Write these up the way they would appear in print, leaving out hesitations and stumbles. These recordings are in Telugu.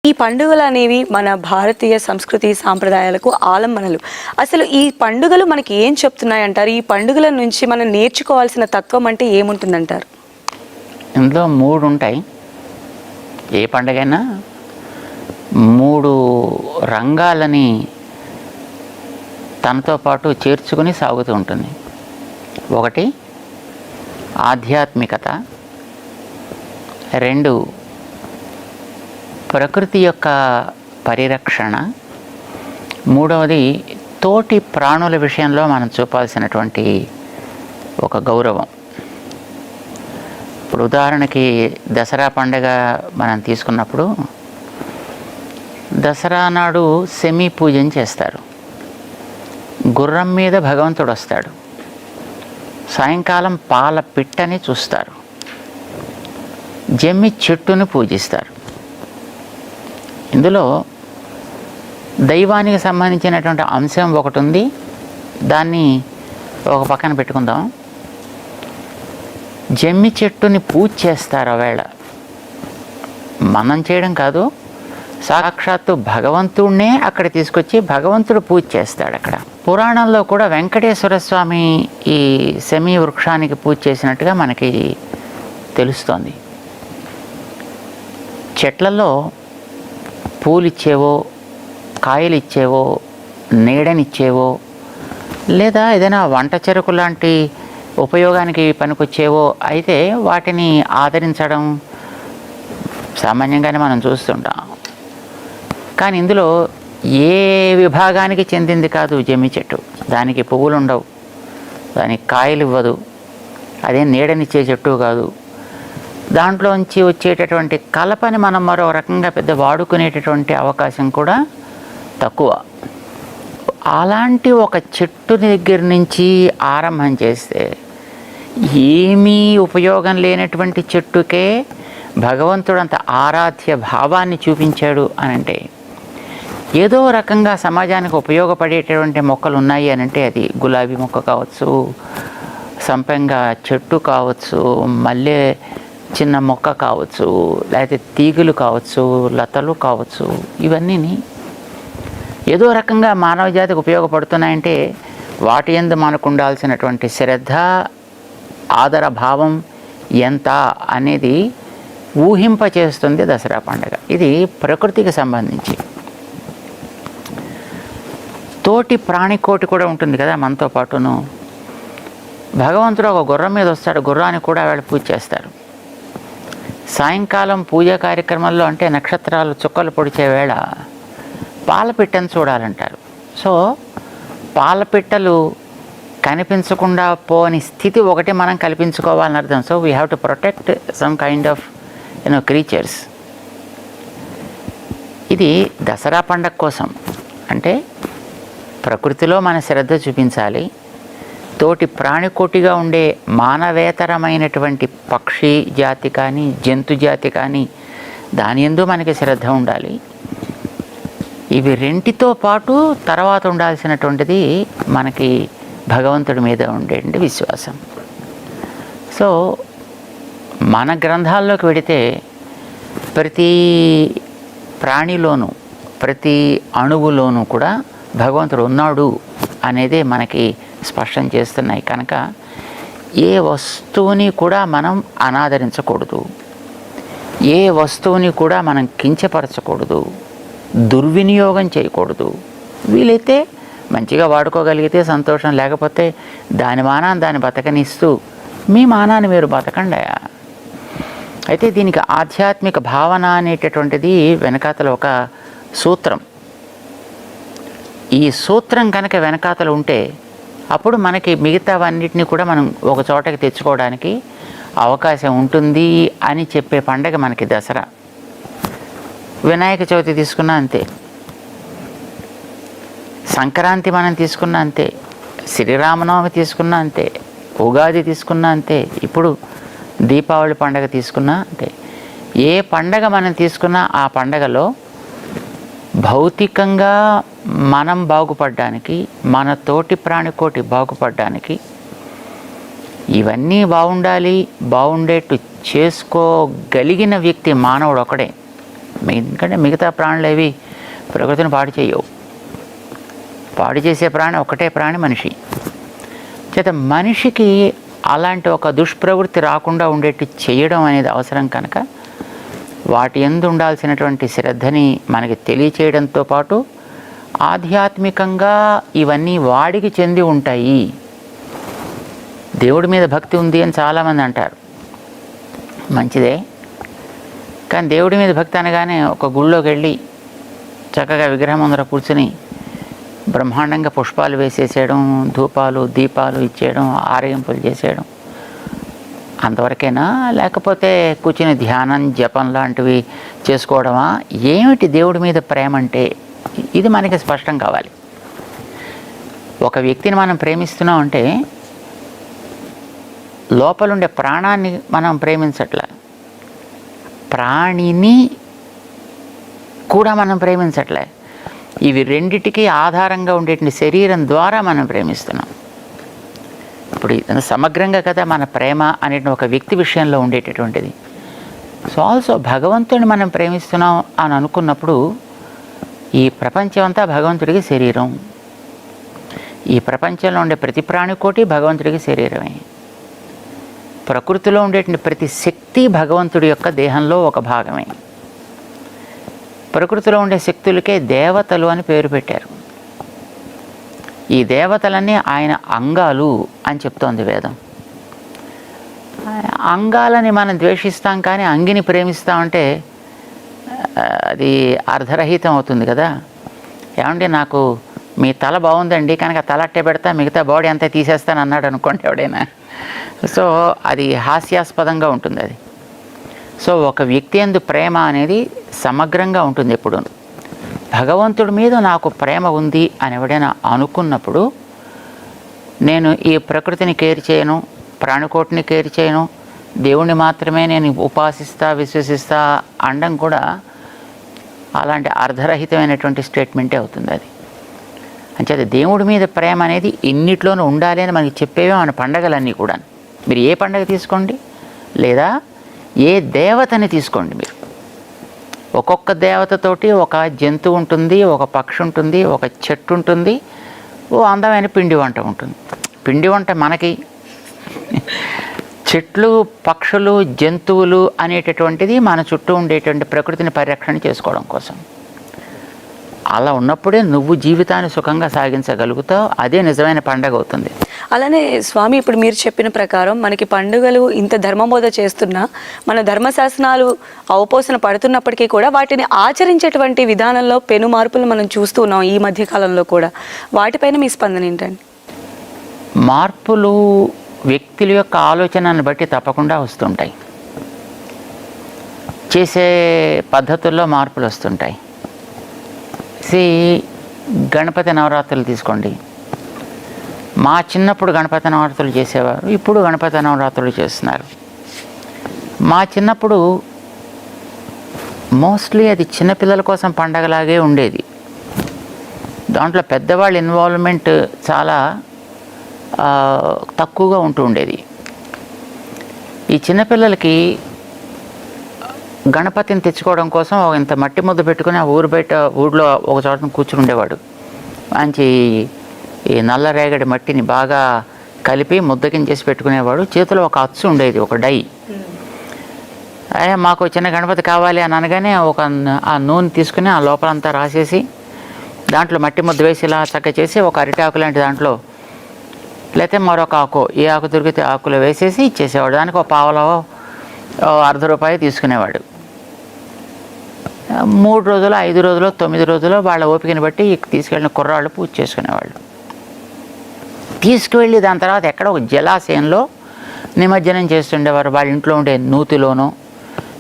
ఈ పండుగలు అనేవి మన భారతీయ సంస్కృతి సాంప్రదాయాలకు ఆలంబనలు. అసలు ఈ పండుగలు మనకి ఏం చెప్తున్నాయంటారు? ఈ పండుగల నుంచి మనం నేర్చుకోవాల్సిన తత్వం అంటే ఏముంటుందంటారు? ఇందులో 3 ఉంటాయి. ఏ పండుగైనా 3 రంగాలని తనతో పాటు చేర్చుకుని సాగుతూ ఉంటుంది. ఒకటి ఆధ్యాత్మికత, 2 ప్రకృతి యొక్క పరిరక్షణ, 3వది తోటి ప్రాణుల విషయంలో మనం చూపాల్సినటువంటి ఒక గౌరవం. ఇప్పుడు ఉదాహరణకి దసరా పండుగ మనం తీసుకున్నప్పుడు దసరా నాడు సెమీ పూజన చేస్తారు. గుర్రం మీద భగవంతుడు వస్తాడు. సాయంకాలం పాల పిట్టని చూస్తారు. జమ్మి చెట్టును పూజిస్తారు. ఇందులో దైవానికి సంబంధించినటువంటి అంశం ఒకటి ఉంది. దాన్ని ఒక పక్కన పెట్టుకుందాం. జమ్మి చెట్టుని పూజ చేస్తారు. ఆవేళ మనం చేయడం కాదు, సాక్షాత్తు భగవంతుడినే అక్కడ తీసుకొచ్చి భగవంతుడు పూజ చేస్తాడు. అక్కడ పురాణంలో కూడా వెంకటేశ్వర స్వామి ఈ సెమీ వృక్షానికి పూజ చేసినట్టుగా మనకి తెలుస్తోంది. చెట్లలో పూలిచ్చేవో, కాయలిచ్చేవో, నీడనిచ్చేవో, లేదా ఏదైనా వంట చెరుకు లాంటి ఉపయోగానికి పనికొచ్చేవో అయితే వాటిని ఆదరించడం సామాన్యంగానే మనం చూస్తుంటాం. కానీ ఇందులో ఏ విభాగానికి చెందింది కాదు జమ్మి చెట్టు. దానికి పువ్వులు ఉండవు, దానికి కాయలు ఇవ్వదు, అదే నీడనిచ్చే చెట్టు కాదు. దాంట్లోంచి వచ్చేటటువంటి కలపని మనం మరో రకంగా పెద్ద వాడుకునేటటువంటి అవకాశం కూడా తక్కువ. అలాంటి ఒక చెట్టు దగ్గర నుంచి ఆరంభం చేస్తే ఏమీ ఉపయోగం లేనటువంటి చెట్టుకే భగవంతుడు అంత ఆరాధ్య భావాన్ని చూపించాడు అని అంటే, ఏదో రకంగా సమాజానికి ఉపయోగపడేటటువంటి మొక్కలు ఉన్నాయి అని అంటే అది గులాబీ మొక్క కావచ్చు, సంపెంగ చెట్టు కావచ్చు, మల్లె చిన్న మొక్క కావచ్చు, లేకపోతే తీగలు కావచ్చు, లతలు కావచ్చు, ఇవన్నీ ఏదో రకంగా మానవ జాతికి ఉపయోగపడుతున్నాయంటే వాటి యందు మనకు ఉండాల్సినటువంటి శ్రద్ధ, ఆదర భావం ఎంత అనేది ఊహింపచేస్తుంది దసరా పండుగ. ఇది ప్రకృతికి సంబంధించి. తోటి ప్రాణికోటి కూడా ఉంటుంది కదా మనతో పాటును. భగవంతుడు ఒక గుర్రం మీద వస్తాడు. గుర్రానికి కూడా వాళ్ళు పూజ చేస్తారు. సాయంకాలం పూజా కార్యక్రమంలో అంటే నక్షత్రాలు చుక్కలు పొడిచే వేళ పాలపిట్టను చూడాలంటారు. సో పాలపిట్టలు కనిపించకుండా పోని స్థితి ఒకటి మనం కల్పించుకోవాలని అర్థం. So we have to protect some kind of creatures. ఇది దసరా పండగ కోసం. అంటే ప్రకృతిలో మన శ్రద్ధ చూపించాలి. తోటి ప్రాణికోటిగా ఉండే మానవేతరమైనటువంటి పక్షి జాతి కానీ, జంతు జాతి కానీ, దాని యందు మనకి శ్రద్ధ ఉండాలి. ఇవి రెంటితో పాటు తర్వాత ఉండాల్సినటువంటిది మనకి భగవంతుడి మీద ఉండే విశ్వాసం. సో మన గ్రంథాల్లోకి వెడితే ప్రతి ప్రాణిలోనూ, ప్రతి అణువులోనూ కూడా భగవంతుడు ఉన్నాడు అనేదే మనకి స్పష్టం చేస్తున్నాయి. కనుక ఏ వస్తువుని కూడా మనం అనాదరించకూడదు, ఏ వస్తువుని కూడా మనం కించపరచకూడదు, దుర్వినియోగం చేయకూడదు. వీలైతే మంచిగా వాడుకోగలిగితే సంతోషం, లేకపోతే దాని మానాన్ని దాన్ని బతకనిస్తూ మీ మానాన్ని మీరు బతకండి. అయితే దీనికి ఆధ్యాత్మిక భావన అనేటటువంటిది వెనకాతల ఒక సూత్రం. ఈ సూత్రం కనుక వెనకాతలు ఉంటే అప్పుడు మనకి మిగతావన్నిటిని కూడా మనం ఒక చోటకి తెచ్చుకోవడానికి అవకాశం ఉంటుంది అని చెప్పే పండగ మనకి దసరా. వినాయక చవితి తీసుకున్నా అంతే, సంక్రాంతి మనం తీసుకున్నా అంతే, శ్రీరామనవమి తీసుకున్నా అంతే, ఉగాది తీసుకున్నా అంతే, ఇప్పుడు దీపావళి పండగ తీసుకున్నా అంతే. ఏ పండగ మనం తీసుకున్నా ఆ పండగలో భౌతికంగా మనం బాగుపడడానికి, మన తోటి ప్రాణికోటి బాగుపడడానికి ఇవన్నీ బాగుండాలి, బాగుండేట్టు చేసుకోగలిగిన వ్యక్తి మానవుడు ఒకడే. ఎందుకంటే మిగతా ప్రాణులు ఏవి ప్రకృతిని పాడు చేయవు. పాడు చేసే ప్రాణి ఒకటే ప్రాణి, మనిషి. చేత మనిషికి అలాంటి ఒక దుష్ప్రవృత్తి రాకుండా ఉండేట్టు చేయడం అనేది అవసరం కనుక వాటి యందు ఉండాల్సినటువంటి శ్రద్ధని మనకి తెలియచేయడంతో పాటు ఆధ్యాత్మికంగా ఇవన్నీ వాడికి చెంది ఉంటాయి. దేవుడి మీద భక్తి ఉంది అని చాలామంది అంటారు, మంచిదే. కానీ దేవుడి మీద భక్తి అనగానే ఒక గుళ్ళోకి వెళ్ళి చక్కగా విగ్రహం ముందర కూర్చుని బ్రహ్మాండంగా పుష్పాలు వేసేసేయడం, ధూపాలు దీపాలు ఇచ్చేయడం, ఆరగింపులు చేసేయడం అంతవరకేనా? లేకపోతే కూర్చుని ధ్యానం జపం లాంటివి చేసుకోవడమా? ఏమిటి దేవుడి మీద ప్రేమ అంటే? ఇది మనకి స్పష్టం కావాలి. ఒక వ్యక్తిని మనం ప్రేమిస్తున్నాం అంటే లోపలుండే ప్రాణాన్ని మనం ప్రేమించట్లే, ప్రాణిని కూడా మనం ప్రేమించట్లే. ఇవి రెండిటికి ఆధారంగా ఉండేటువంటి శరీరం ద్వారా మనం ప్రేమిస్తున్నాం. ఇప్పుడు ఇది సమగ్రంగా కదా మన ప్రేమ అనే ఒక వ్యక్తి విషయంలో ఉండేటటువంటిది. సో ఆల్సో భగవంతుడిని మనం ప్రేమిస్తున్నాం అని అనుకున్నప్పుడు ఈ ప్రపంచం అంతా భగవంతుడికి శరీరం. ఈ ప్రపంచంలో ఉండే ప్రతి ప్రాణికోటి భగవంతుడికి శరీరమే. ప్రకృతిలో ఉండేటువంటి ప్రతి శక్తి భగవంతుడి యొక్క దేహంలో ఒక భాగమే. ప్రకృతిలో ఉండే శక్తులకే దేవతలు అని పేరు పెట్టారు. ఈ దేవతలన్నీ ఆయన అంగాలు అని చెప్తోంది వేదం. అంగాలని మనం ద్వేషిస్తాం, కానీ అంగిని ప్రేమిస్తామంటే అది అర్ధరహితం అవుతుంది కదా. ఏమంటే నాకు మీ తల బాగుందండి కనుక తల అట్టే పెడతా, మిగతా బాడీ అంతా తీసేస్తాను అన్నాడు అనుకోండి ఎవడైనా. సో అది హాస్యాస్పదంగా ఉంటుంది అది. సో ఒక వ్యక్తి యందు ప్రేమ అనేది సమగ్రంగా ఉంటుంది ఎప్పుడు. భగవంతుడి మీద నాకు ప్రేమ ఉంది అని ఎవడైనా అనుకున్నప్పుడు నేను ఈ ప్రకృతిని కేర్ చేయను, ప్రాణికోటిని కేర్ చేయను, దేవుణ్ణి మాత్రమే నేను ఉపాసిస్తా విశ్వసిస్తా అనడం కూడా అలాంటి అర్ధరహితమైనటువంటి స్టేట్మెంటే అవుతుంది అది. అంచేత దేవుడి మీద ప్రేమ అనేది ఇన్నిట్లోనూ ఉండాలి అని మనకి చెప్పేవే మన పండగలన్నీ కూడా. మీరు ఏ పండగ తీసుకోండి లేదా ఏ దేవతని తీసుకోండి, మీరు ఒక్కొక్క దేవతతోటి ఒక జంతువు ఉంటుంది, ఒక పక్షి ఉంటుంది, ఒక చెట్టు ఉంటుంది, ఓ అందమైన పిండి వంట ఉంటుంది. పిండి వంట మనకి, చెట్లు పక్షులు జంతువులు అనేటటువంటిది మన చుట్టూ ఉండేటువంటి ప్రకృతిని పరిరక్షణ చేసుకోవడం కోసం. అలా ఉన్నప్పుడే నువ్వు జీవితాన్ని సుఖంగా సాగించగలుగుతావు. అదే నిజమైన పండగ అవుతుంది. అలానే స్వామి, ఇప్పుడు మీరు చెప్పిన ప్రకారం మనకి పండుగలు ఇంత ధర్మబోధ చేస్తున్నా, మన ధర్మశాసనాలు అవపోసన పడుతున్నప్పటికీ కూడా వాటిని ఆచరించేటువంటి విధానంలో పెను మార్పులు మనం చూస్తూ ఉన్నాం ఈ మధ్య కాలంలో కూడా. వాటిపైన మీ స్పందన ఏంటండి? మార్పులు వ్యక్తుల యొక్క ఆలోచనను బట్టి తప్పకుండా వస్తుంటాయి. చేసే పద్ధతుల్లో మార్పులు వస్తుంటాయి. గణపతి నవరాత్రులు తీసుకోండి. మా చిన్నప్పుడు గణపతి నవరాత్రులు చేసేవారు, ఇప్పుడు గణపతి నవరాత్రులు చేస్తున్నారు. మా చిన్నప్పుడు మోస్ట్లీ అది చిన్నపిల్లల కోసం పండగలాగే ఉండేది. దాంట్లో పెద్దవాళ్ళ ఇన్వాల్వ్మెంట్ చాలా తక్కువగా ఉంటూ ఉండేది. ఈ చిన్నపిల్లలకి గణపతిని తెచ్చుకోవడం కోసం ఇంత మట్టి ముద్ద పెట్టుకుని ఆ ఊళ్ళో ఒక చోట కూర్చుని ఉండేవాడు. మంచి ఈ నల్ల రేగడి మట్టిని బాగా కలిపి ముద్దకిని చేసి పెట్టుకునేవాడు. చేతిలో ఒక అచ్చు ఉండేది, ఒక డై. మాకు చిన్న గణపతి కావాలి అని అనగానే ఆ నూనె తీసుకుని ఆ లోపలంతా రాసేసి దాంట్లో మట్టి ముద్ద వేసి ఇలా చక్క చేసి ఒక అరిటాకు లాంటి దాంట్లో లేకపోతే మరొక ఆకు, ఏ ఆకు దొరికితే ఆకులో వేసేసి ఇచ్చేసేవాడు. దానికి ఒక పావలో ₹1.50 తీసుకునేవాడు. 3 రోజులు 5 రోజులు 9 రోజులు వాళ్ళ ఓపికని బట్టి తీసుకెళ్ళిన కుర్రాళ్ళు పూజ చేసుకునేవాళ్ళు. తీసుకువెళ్ళి దాని తర్వాత ఎక్కడ ఒక జలాశయంలో నిమజ్జనం చేస్తుండేవారు. వాళ్ళ ఇంట్లో ఉండే నూతిలోనో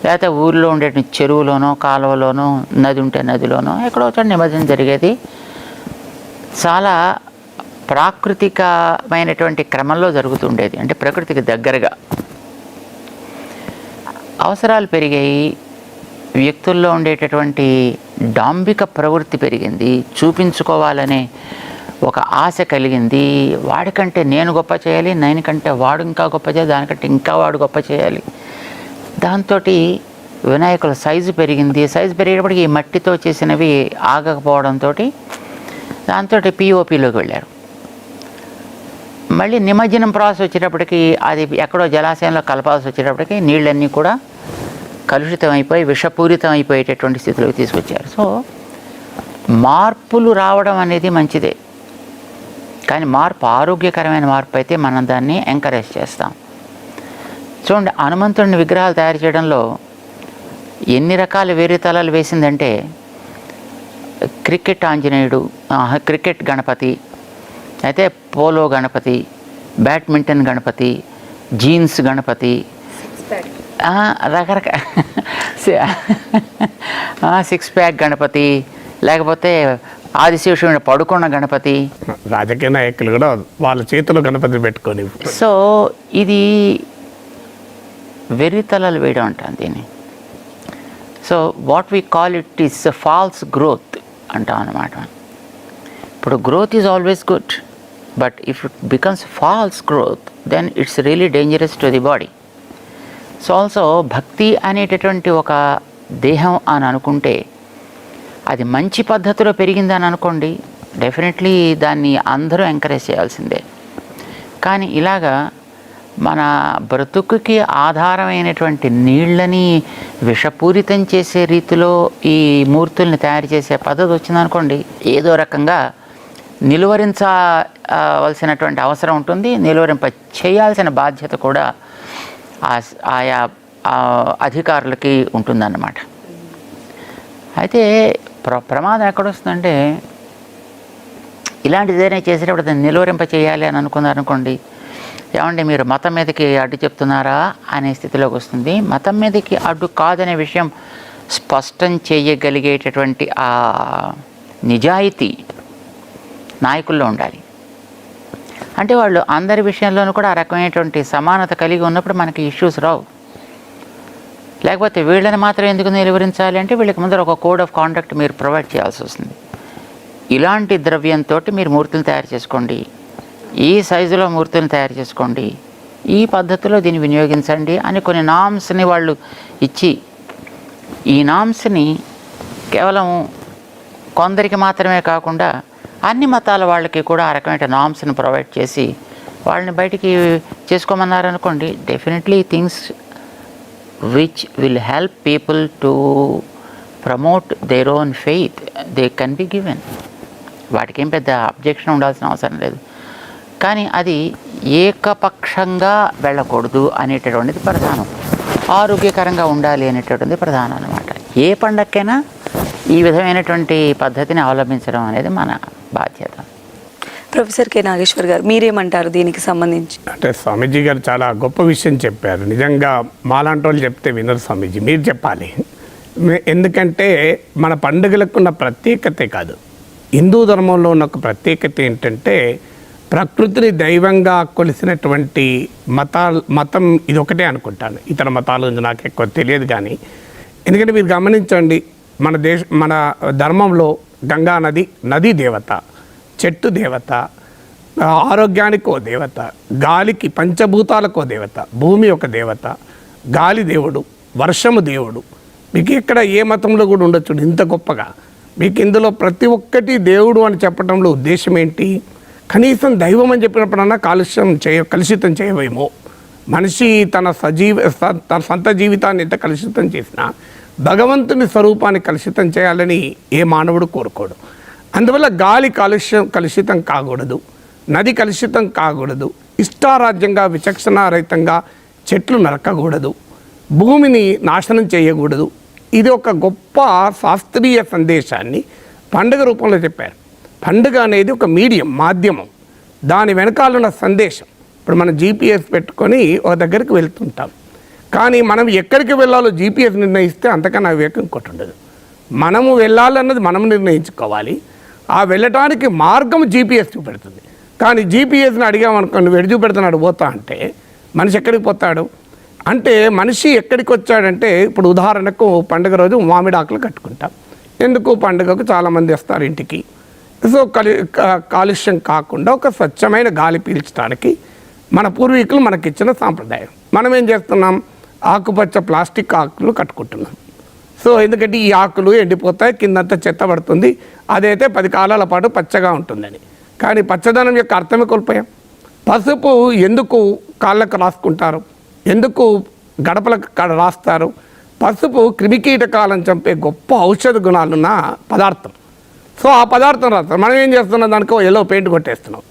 లేకపోతే ఊరిలో ఉండే చెరువులోనో కాలువలోనో నది ఉంటే నదిలోనో ఎక్కడో చోట నిమజ్జనం జరిగేది. చాలా ప్రాకృతికమైనటువంటి క్రమంలో జరుగుతుండేది, అంటే ప్రకృతికి దగ్గరగా. అవసరాలు పెరిగాయి, వ్యక్తుల్లో ఉండేటటువంటి డాంబిక ప్రవృత్తి పెరిగింది, చూపించుకోవాలనే ఒక ఆశ కలిగింది. వాడికంటే నేను గొప్ప చేయాలి, నేనికంటే వాడు ఇంకా గొప్ప చేయాలి, దానికంటే ఇంకా వాడు గొప్ప చేయాలి. దాంతో వినాయకుల సైజు పెరిగింది. సైజు పెరిగేటప్పటికి ఈ మట్టితో చేసినవి ఆగకపోవడంతో దాంతో పిఓపిలోకి వెళ్ళారు. మళ్ళీ నిమజ్జనం ప్రాసెస్ వచ్చేటప్పటికి అది ఎక్కడో జలాశయంలో కలపాల్సి వచ్చేటప్పటికి నీళ్ళన్నీ కూడా కలుషితం అయిపోయి విషపూరితం అయిపోయేటటువంటి స్థితిలోకి తీసుకొచ్చారు. సో మార్పులు రావడం అనేది మంచిదే, కానీ మార్పు ఆరోగ్యకరమైన మార్పు అయితే మనం దాన్ని ఎంకరేజ్ చేస్తాం. చూడండి, హనుమంతుడిని విగ్రహాలు తయారు చేయడంలో ఎన్ని రకాల వేరే తలాలు వేసిందంటే క్రికెట్ ఆంజనేయుడు, క్రికెట్ గణపతి, అయితే polo Ganapati, badminton Ganapati, jeans Ganapati, రకరకాల 6 ప్యాక్ గణపతి, లేకపోతే ఆదిశేషుడు పడుకున్న గణపతి. రాజకీయ నాయకులు కూడా వాళ్ళ చేతిలో గణపతి పెట్టుకొని. సో ఇది వెర్రితలలు వేయడం అంటాం దీన్ని. So what we call it is false growth అంటాం అన్నమాట. ఇప్పుడు growth is always good, but if it becomes false growth then it's really dangerous to the body. So also భక్తి అనేటటువంటి ఒక దేహం అని అనుకుంటే అది మంచి పద్ధతిలో పెరిగిందని అనుకోండి, డెఫినెట్లీ దాన్ని అందరూ ఎంకరేజ్ చేయాల్సిందే. కానీ ఇలాగా మన బ్రతుకుకి ఆధారమైనటువంటి నీళ్ళని విషపూరితం చేసే రీతిలో ఈ మూర్తుల్ని తయారు చేసే పద్ధతి వచ్చిందనుకోండి, ఏదో రకంగా నిలువరించవలసినటువంటి అవసరం ఉంటుంది, నిలువరింప చేయాల్సిన బాధ్యత కూడా ఆయా అధికారులకి ఉంటుందన్నమాట. అయితే ప్రమాదం ఎక్కడొస్తుందంటే, ఇలాంటిదేదైనా చేసేటప్పుడు దాన్ని నిలువరింప చేయాలి అని అనుకున్నారనుకోండి, ఏమంటే మీరు మతం మీదకి అడ్డు చెప్తున్నారా అనే స్థితిలోకి వస్తుంది. మతం మీదకి అడ్డు కాదనే విషయం స్పష్టం చేయగలిగేటటువంటి ఆ నిజాయితీ నాయకుల్లో ఉండాలి. అంటే వాళ్ళు అందరి విషయంలోనూ కూడా ఆ రకమైనటువంటి సమానత కలిగి ఉన్నప్పుడు మనకి ఇష్యూస్ రావు. లేకపోతే వీళ్ళని మాత్రం ఎందుకు నిలువరించాలి అంటే వీళ్ళకి ముందర ఒక కోడ్ ఆఫ్ కాండక్ట్ మీరు ప్రొవైడ్ చేయాల్సి వస్తుంది. ఇలాంటి ద్రవ్యంతో మీరు మూర్తులు తయారు చేసుకోండి, ఈ సైజులో మూర్తులను తయారు చేసుకోండి, ఈ పద్ధతిలో దీన్ని వినియోగించండి అని కొన్ని నామ్స్ని వాళ్ళు ఇచ్చి, ఈ నామ్స్ని కేవలం కొందరికి మాత్రమే కాకుండా అన్ని మతాల వాళ్ళకి కూడా ఆ రకమైన నామ్స్ని ప్రొవైడ్ చేసి వాళ్ళని బయటికి చేసుకోమన్నారనుకోండి, definitely things which will help people to promote their own faith, they can be given. వాటికి ఏం పెద్ద అబ్జెక్షన్ ఉండాల్సిన అవసరం లేదు. కానీ అది ఏకపక్షంగా వెళ్ళకూడదు అనేటటువంటిది ప్రధానం. ఆరోగ్యకరంగా ఉండాలి అనేటటువంటిది ప్రధానం అన్నమాట. ఏ పండగకైనా ఈ విధమైనటువంటి పద్ధతిని అవలంబించడం అనేది మన బాధ్యత. ప్రొఫెసర్ కె నాగేశ్వర్ గారు, మీరేమంటారు దీనికి సంబంధించి? అంటే స్వామీజీ గారు చాలా గొప్ప విషయం చెప్పారు. నిజంగా మాలాంటి వాళ్ళు చెప్తే వినరు స్వామీజీ, మీరు చెప్పాలి. ఎందుకంటే మన పండుగలకు ఉన్న ప్రత్యేకతే కాదు, హిందూ ధర్మంలో ఉన్న ఒక ప్రత్యేకత ఏంటంటే ప్రకృతిని దైవంగా కొలిసినటువంటి మతం ఇది ఒకటే అనుకుంటాను. ఇతర మతాల గురించి నాకు ఎక్కువ తెలియదు. కానీ ఎందుకంటే మీరు గమనించండి, మన ధర్మంలో గంగా నది దేవత, చెట్టు దేవత, ఆరోగ్యానికి ఓ దేవత, గాలికి పంచభూతాలకు ఓ దేవత, భూమి ఒక దేవత, గాలి దేవుడు, వర్షము దేవుడు. మీకు ఎక్కడ ఏ మతంలో కూడా ఉండొచ్చు ఇంత గొప్పగా. మీకు ఇందులో ప్రతి ఒక్కటి దేవుడు అని చెప్పడంలో ఉద్దేశం ఏంటి? కనీసం దైవం అని చెప్పినప్పుడన్నా కలుషితం చేయవేమో. మనిషి తన సొంత జీవితాన్ని ఎంత కలుషితం చేసినా భగవంతుని స్వరూపాన్ని కలుషితం చేయాలని ఏ మానవుడు కోరుకోడు. అందువల్ల గాలి కలుషితం కాకూడదు, నది కలుషితం కాకూడదు, ఇష్టారాజ్యంగా విచక్షణారహితంగా చెట్లు నరకకూడదు, భూమిని నాశనం చేయకూడదు. ఇది ఒక గొప్ప శాస్త్రీయ సందేశాన్ని పండుగ రూపంలో చెప్పారు. పండుగ అనేది ఒక మాధ్యమం, దాని వెనకాలన్న సందేశం. ఇప్పుడు మనం జీపీఎస్ పెట్టుకొని ఒక దగ్గరికి వెళ్తుంటాం, కానీ మనం ఎక్కడికి వెళ్ళాలో జీపీఎస్ నిర్ణయిస్తే అంతకన్నా వివేకం ఇంకోటి ఉండదు. మనము వెళ్ళాలన్నది మనం నిర్ణయించుకోవాలి. ఆ వెళ్ళటానికి మార్గం జీపీఎస్ చూపెడుతుంది. కానీ జీపీఎస్ని అడిగామనుకోండి, వెడి చూపెడుతున్నాడు పోతా అంటే మనిషి ఎక్కడికి పోతాడు? అంటే మనిషి ఎక్కడికి వచ్చాడంటే, ఇప్పుడు ఉదాహరణకు పండుగ రోజు మామిడి ఆకులు కట్టుకుంటాం. ఎందుకు? పండుగకు చాలామంది వస్తారు ఇంటికి. సో కాలుష్యం కాకుండా ఒక స్వచ్ఛమైన గాలి పీల్చడానికి మన పూర్వీకులు మనకిచ్చిన సాంప్రదాయం. మనం ఏం చేస్తున్నాం? ఆకుపచ్చ ప్లాస్టిక్ ఆకులు కట్టుకుంటున్నాం. సో ఎందుకంటే ఈ ఆకులు ఎండిపోతాయి, కిందంతా చెత్త పడుతుంది, అదైతే 10 కాలాల పాటు పచ్చగా ఉంటుందని. కానీ పచ్చదనం యొక్క అర్థమే కోల్పోయాం. పసుపు ఎందుకు కాళ్ళకు రాసుకుంటారు, ఎందుకు గడపలకు రాస్తారు? పసుపు క్రిమికీటకాలను చంపే గొప్ప ఔషధ గుణాలున్న పదార్థం. సో ఆ పదార్థం రాస్తారు. మనం ఏం చేస్తున్నాం, దానికి ఎల్లో పెయింట్ కొట్టేస్తున్నాం.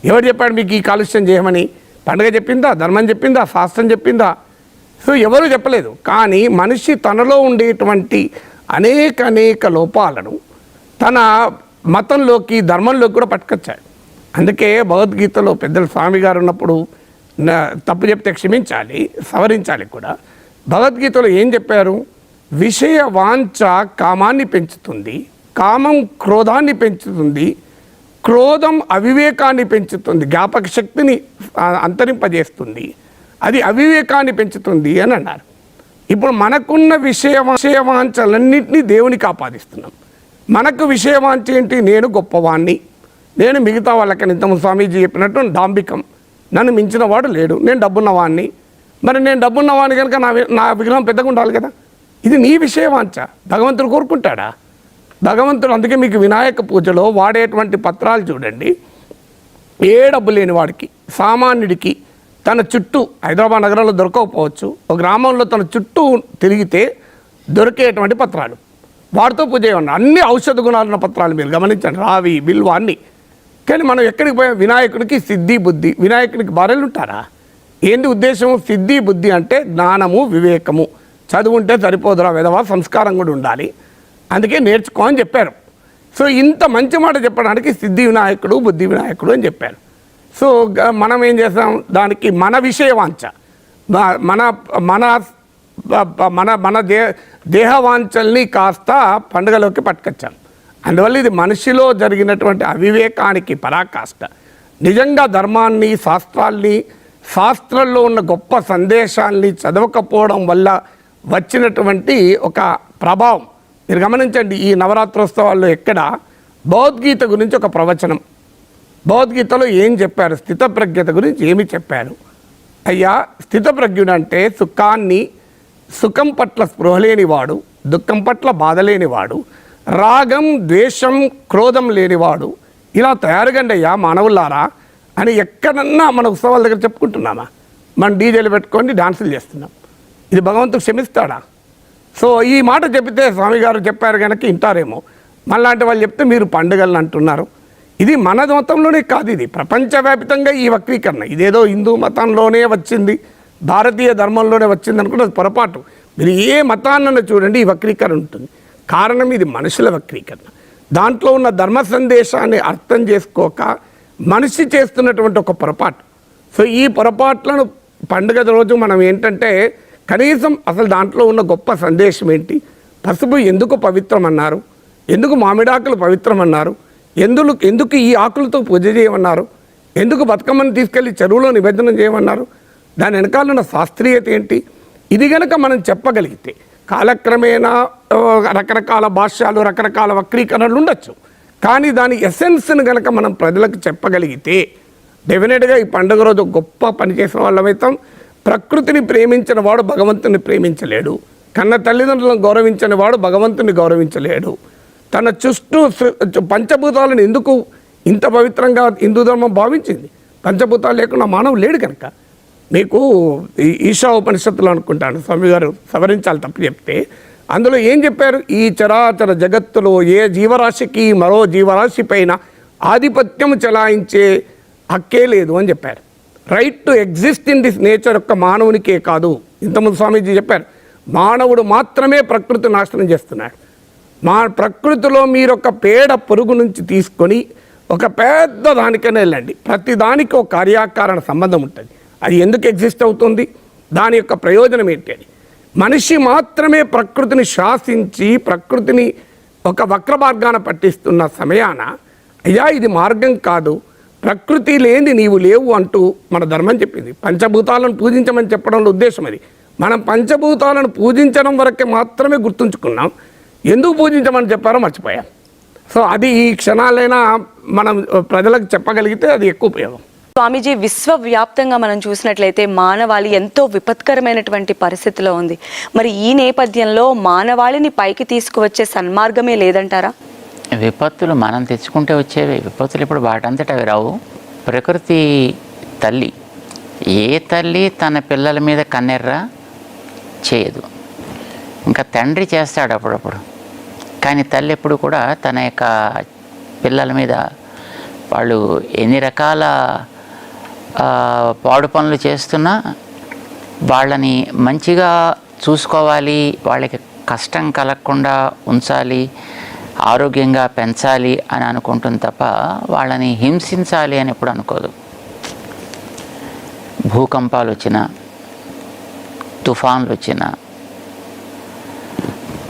ఎవరు చెప్పాడు మీకు ఈ కాలుష్యం చేయమని? పండుగ చెప్పిందా, ధర్మం చెప్పిందా, శాస్త్రం చెప్పిందా? సో ఎవరు చెప్పలేదు. కానీ మనిషి తనలో ఉండేటువంటి అనేక లోపాలను తన మతంలోకి, ధర్మంలోకి కూడా పట్టుకొచ్చాడు. అందుకే భగవద్గీతలో పెద్దల స్వామి గారు ఉన్నప్పుడు తప్పు చెప్తే క్షమించాలి, సవరించాలి కూడా. భగవద్గీతలో ఏం చెప్పారు? విషయ వాంఛ కామాన్ని పెంచుతుంది, కామం క్రోధాన్ని పెంచుతుంది, క్రోధం అవివేకాన్ని పెంచుతుంది, జ్ఞాపక శక్తిని అంతరింపజేస్తుంది, అది అవివేకాన్ని పెంచుతుంది అని అన్నారు. ఇప్పుడు మనకున్న విషయవాంఛలన్నింటినీ దేవునికి ఆపాదిస్తున్నాం. మనకు విషయవాంఛ ఏంటి? నేను గొప్పవాణ్ణి, నేను మిగతా వాళ్ళకని ఇంతకుముందు స్వామీజీ చెప్పినట్టు డాంబికం, నన్ను మించిన వాడు లేడు, నేను డబ్బున్నవాణ్ణి. మరి నేను డబ్బున్నవాణ్ణి కనుక నా విగ్రహం పెద్దగా ఉండాలి కదా. ఇది నీ విషయవాంఛ. భగవంతుడు కోరుకుంటాడా? భగవంతుడు అందుకే మీకు వినాయక పూజలో వాడేటువంటి పత్రాలు చూడండి. ఏ డబ్బు లేని వాడికి, సామాన్యుడికి తన చుట్టూ, హైదరాబాద్ నగరంలో దొరకకపోవచ్చు, ఒక గ్రామంలో తన చుట్టూ తిరిగితే దొరికేటువంటి పత్రాలు, వాటితో పూజ చేయమన్నా. అన్ని ఔషధ గుణాలున్న పత్రాలు మీరు గమనించండి, రావి, బిల్వ అన్నీ. కానీ మనం ఎక్కడికి పోయాం? వినాయకుడికి సిద్ధి బుద్ధి. వినాయకుడికి భార్యలు ఉంటారా? ఏంటి ఉద్దేశం? సిద్ధి బుద్ధి అంటే జ్ఞానము, వివేకము. చదువుంటే సరిపోదురా వెధవా, సంస్కారం కూడా ఉండాలి, అందుకే నేర్చుకో అని చెప్పారు. సో ఇంత మంచి మాట చెప్పడానికి సిద్ధి వినాయకుడు, బుద్ధి వినాయకుడు అని చెప్పారు. సో మనం ఏం చేస్తాం? దానికి మన విషయవాంఛ, మన మన మన మన దేహవాంఛల్ని కాస్త పండుగలోకి పట్టుకొచ్చాం. అందువల్ల ఇది మనిషిలో జరిగినటువంటి అవివేకానికి పరాకాష్ట. నిజంగా ధర్మాన్ని, శాస్త్రాల్లో ఉన్న గొప్ప సందేశాల్ని చదవకపోవడం వల్ల వచ్చినటువంటి ఒక ప్రభావం మీరు గమనించండి. ఈ నవరాత్రోత్సవాల్లో ఎక్కడ భగవద్గీత గురించి ఒక ప్రవచనం, భగవద్గీతలో ఏం చెప్పారు, స్థితప్రజ్ఞత గురించి ఏమి చెప్పారు? అయ్యా, స్థితప్రజ్ఞుడు అంటే సుఖం పట్ల స్పృహ లేనివాడు, దుఃఖం పట్ల బాధ లేనివాడు, రాగం, ద్వేషం, క్రోధం లేనివాడు. ఇలా తయారుగండి అయ్యా మానవులారా అని ఎక్కడన్నా మన ఉత్సవాల దగ్గర చెప్పుకుంటున్నామా? మనం డీజేలు పెట్టుకొని డాన్సులు చేస్తున్నాం. ఇది భగవంతుడు క్షమిస్తాడా? సో ఈ మాట చెప్తే స్వామి గారు చెప్పారు కనుక వింటారేమో. మనలాంటి వాళ్ళు చెప్తే మీరు పండుగలను అంటున్నారు. ఇది మన మతంలోనే కాదు, ఇది ప్రపంచవ్యాప్తంగా ఈ వక్రీకరణ. ఇదేదో హిందూ మతంలోనే వచ్చింది, భారతీయ ధర్మంలోనే వచ్చింది అనుకుంటే అది పొరపాటు. మీరు ఏ మతాన్నైనా చూడండి ఈ వక్రీకరణ ఉంటుంది. కారణం ఇది మనుషుల వక్రీకరణ. దాంట్లో ఉన్న ధర్మ సందేశాన్ని అర్థం చేసుకోక మనిషి చేస్తున్నటువంటి ఒక పొరపాటు. సో ఈ పొరపాట్లను పండుగ రోజు మనం ఏంటంటే కనీసం అసలు దాంట్లో ఉన్న గొప్ప సందేశం ఏంటి? పసుపు ఎందుకు పవిత్రం అన్నారు? ఎందుకు మామిడాకులు పవిత్రం అన్నారు? ఎందుకు ఈ ఆకులతో పూజ చేయమన్నారు? ఎందుకు బతుకమ్మని తీసుకెళ్ళి చెరువులో నిమజ్జనం చేయమన్నారు? దాని వెనకాల ఉన్న శాస్త్రీయత ఏంటి? ఇది కనుక మనం చెప్పగలిగితే కాలక్రమేణా రకరకాల భాష్యాలు, రకరకాల వక్రీకరణలు ఉండొచ్చు. కానీ దాని ఎసెన్స్ని కనుక మనం ప్రజలకు చెప్పగలిగితే డెఫినెట్గా ఈ పండుగ రోజు గొప్ప పని చేసిన వాళ్ళమైతాం. ప్రకృతిని ప్రేమించిన వాడు భగవంతుని ప్రేమించలేడు. కన్న తల్లిదండ్రులను గౌరవించని వాడు భగవంతుని గౌరవించలేడు. తన చుట్టూ పంచభూతాలను ఎందుకు ఇంత పవిత్రంగా హిందూ ధర్మం భావించింది? పంచభూతాలు లేకుండా మానవుడు లేడు కనుక. మీకు ఈశా ఉపనిషత్తులు అనుకుంటాను స్వామి గారు సవరించాలి తప్పు చెప్తే, అందులో ఏం చెప్పారు? ఈ చరాచర జగత్తులో ఏ జీవరాశికి మరో జీవరాశి పైన ఆధిపత్యం చెలాయించే హక్కే లేదు అని చెప్పారు. Right to exist in this nature ఒక్క మానవునికే కాదు. ఇంతకుముందు స్వామీజీ చెప్పారు, మానవుడు మాత్రమే ప్రకృతి నాశనం చేస్తున్నాడు. ప్రకృతిలో మీరు ఒక పేడ పురుగు నుంచి తీసుకొని ఒక పెద్ద దానికైనా వెళ్ళండి, ప్రతి దానికి ఒక కార్యకారణ సంబంధం ఉంటుంది. అది ఎందుకు ఎగ్జిస్ట్ అవుతుంది, దాని యొక్క ప్రయోజనం ఏంటి అని. మనిషి మాత్రమే ప్రకృతిని శాసించి ప్రకృతిని ఒక వక్ర మార్గాన పట్టిస్తున్న సమయాన అయ్యా ఇది మార్గం కాదు, ప్రకృతి లేని నీవు లేవు అంటూ మన ధర్మం చెప్పింది. పంచభూతాలను పూజించమని చెప్పడంలో ఉద్దేశం అది. మనం పంచభూతాలను పూజించడం వరకే మాత్రమే గుర్తుంచుకున్నాం, ఎందుకు పూజించమని చెప్పారో మర్చిపోయాం. సో అది ఈ క్షణాలైనా మనం ప్రజలకు చెప్పగలిగితే అది ఎక్కువ ఉపయోగం. స్వామీజీ, విశ్వవ్యాప్తంగా మనం చూసినట్లయితే మానవాళి ఎంతో విపత్కరమైనటువంటి పరిస్థితిలో ఉంది. మరి ఈ నేపథ్యంలో మానవాళిని పైకి తీసుకువచ్చే సన్మార్గమే లేదంటారా? విపత్తులు మనం తెచ్చుకుంటే వచ్చేవి. విపత్తులు ఇప్పుడు వాటంతట అవి రావు. ప్రకృతి తల్లి, ఏ తల్లి తన పిల్లల మీద కన్నెర్ర చేయదు. ఇంకా తండ్రి చేస్తాడు అప్పుడప్పుడు, కానీ తల్లి ఎప్పుడు కూడా తన యొక్క పిల్లల మీద వాళ్ళు ఎన్ని రకాల పాడు పనులు చేస్తున్నా వాళ్ళని మంచిగా చూసుకోవాలి, వాళ్ళకి కష్టం కలగకుండా ఉంచాలి, ఆరోగ్యంగా పెంచాలి అని అనుకుంటుంది తప్ప వాళ్ళని హింసించాలి అని ఎప్పుడు అనుకోదు. భూకంపాలు వచ్చినా, తుఫాన్లు వచ్చినా,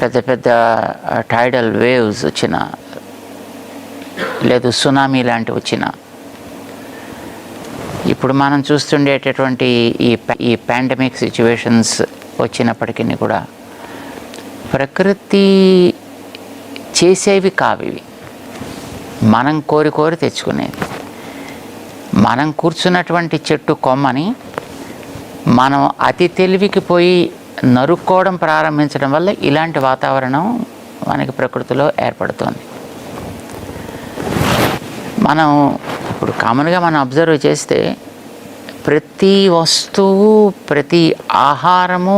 పెద్ద పెద్ద టైడల్ వేవ్స్ వచ్చినా, లేదు సునామీ లాంటివి వచ్చినా, ఇప్పుడు మనం చూస్తుండేటటువంటి ఈ పాండమిక్ సిచ్యువేషన్స్ వచ్చినప్పటికీ కూడా ప్రకృతి చేసేవి కావివి, మనం కోరి కోరి తెచ్చుకునేది. మనం కూర్చున్నటువంటి చెట్టు కొమ్మని మనం అతి తెలివికి పోయి నరుక్కోవడం ప్రారంభించడం వల్ల ఇలాంటి వాతావరణం మనకి ప్రకృతిలో ఏర్పడుతుంది. మనం ఇప్పుడు కామన్గా మనం అబ్జర్వ్ చేస్తే ప్రతి వస్తువు, ప్రతి ఆహారము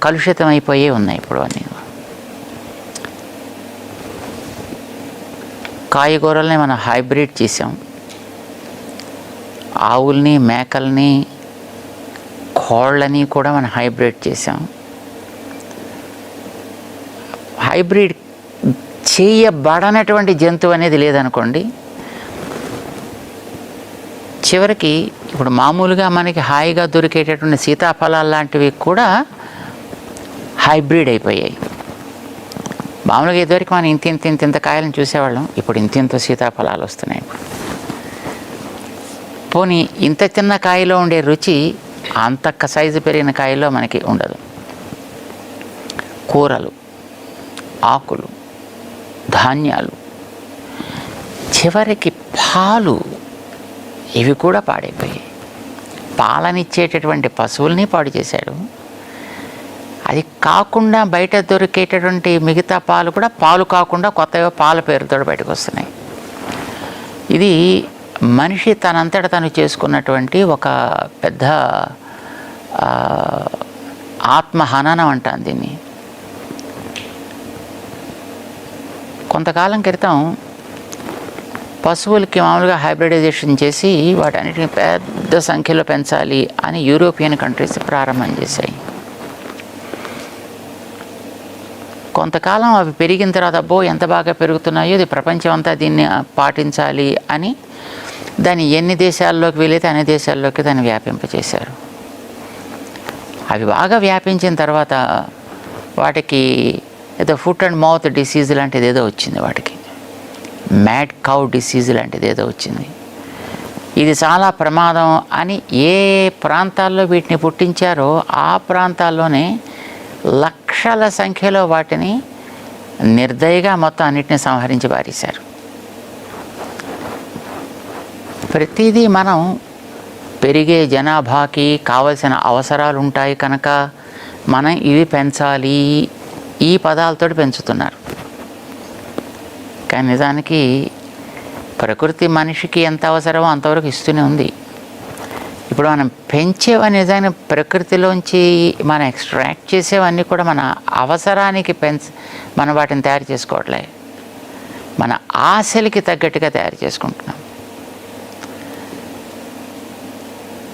కలుషితం అయిపోయే ఉన్నాయి ఇప్పుడు అన్నీ. కాయగూరల్ని మనం హైబ్రిడ్ చేసాం, ఆవుల్ని, మేకల్ని, కోళ్ళని కూడా మనం హైబ్రిడ్ చేసాం. హైబ్రిడ్ చేయబడనటువంటి జంతువు అనేది లేదనుకోండి, చివరికి ఇప్పుడు మామూలుగా మనకి హాయిగా దొరికేటటువంటి సీతాఫలాలు లాంటివి కూడా హైబ్రిడ్ అయిపోయాయి. మామూలుగా ఇదివరకు మనం ఇంత కాయలను చూసేవాళ్ళం, ఇప్పుడు ఇంత సీతాఫలాలు వస్తున్నాయి. పోనీ ఇంత చిన్న కాయలో ఉండే రుచి అంత సైజు పెరిగిన కాయలో మనకి ఉండదు. కూరలు, ఆకులు, ధాన్యాలు, చివరికి పాలు, ఇవి కూడా పాడైపోయాయి. పాలనిచ్చేటటువంటి పశువుల్ని పాడు చేశాడు. అది కాకుండా బయట దొరికేటటువంటి మిగతా పాలు కూడా పాలు కాకుండా కొత్తగా పాల పేరుతో బయటకు వస్తున్నాయి. ఇది మనిషి తనంతట తను చేసుకున్నటువంటి ఒక పెద్ద ఆత్మహననం అంటాను దీన్ని. కొంతకాలం క్రితం పశువులకి మామూలుగా హైబ్రిడైజేషన్ చేసి వాటన్నిటిని పెద్ద సంఖ్యలో పెంచాలి అని యూరోపియన్ కంట్రీస్ ప్రారంభం చేశాయి. కొంతకాలం అవి పెరిగిన తర్వాత అబ్బో ఎంత బాగా పెరుగుతున్నాయో, ఇది ప్రపంచం అంతా దీన్ని పాటించాలి అని దాన్ని ఎన్ని దేశాల్లోకి వీలైతే అన్ని దేశాల్లోకి దాన్ని వ్యాపింపచేశారు. అవి బాగా వ్యాపించిన తర్వాత వాటికి ఏదో ఫుట్ అండ్ మౌత్ డిసీజ్ లాంటిది ఏదో వచ్చింది, వాటికి మ్యాడ్ కౌ డిసీజ్ లాంటిది ఏదో వచ్చింది. ఇది చాలా ప్రమాదం అని ఏ ప్రాంతాల్లో వీటిని పుట్టించారో ఆ ప్రాంతాల్లోనే లక్షల సంఖ్యలో వాటిని నిర్దయగా మొత్తం అన్నిటిని సంహరించి పారేశారు. ప్రతిదీ మనం పెరిగే జనాభాకి కావలసిన అవసరాలు ఉంటాయి కనుక మనం ఇవి పెంచాలి, ఈ పదాలతో పెంచుతున్నారు. కానీ నిజానికి ప్రకృతి మనిషికి ఎంత అవసరమో అంతవరకు ఇస్తూనే ఉంది. ఇప్పుడు మనం పెంచేవన్నీ నిజాన్ని ప్రకృతిలోంచి మనం ఎక్స్ట్రాక్ట్ చేసేవన్నీ కూడా మన అవసరానికి మనం వాటిని తయారు చేసుకోవట్లే, మన ఆశలకి తగ్గట్టుగా తయారు చేసుకుంటున్నాం.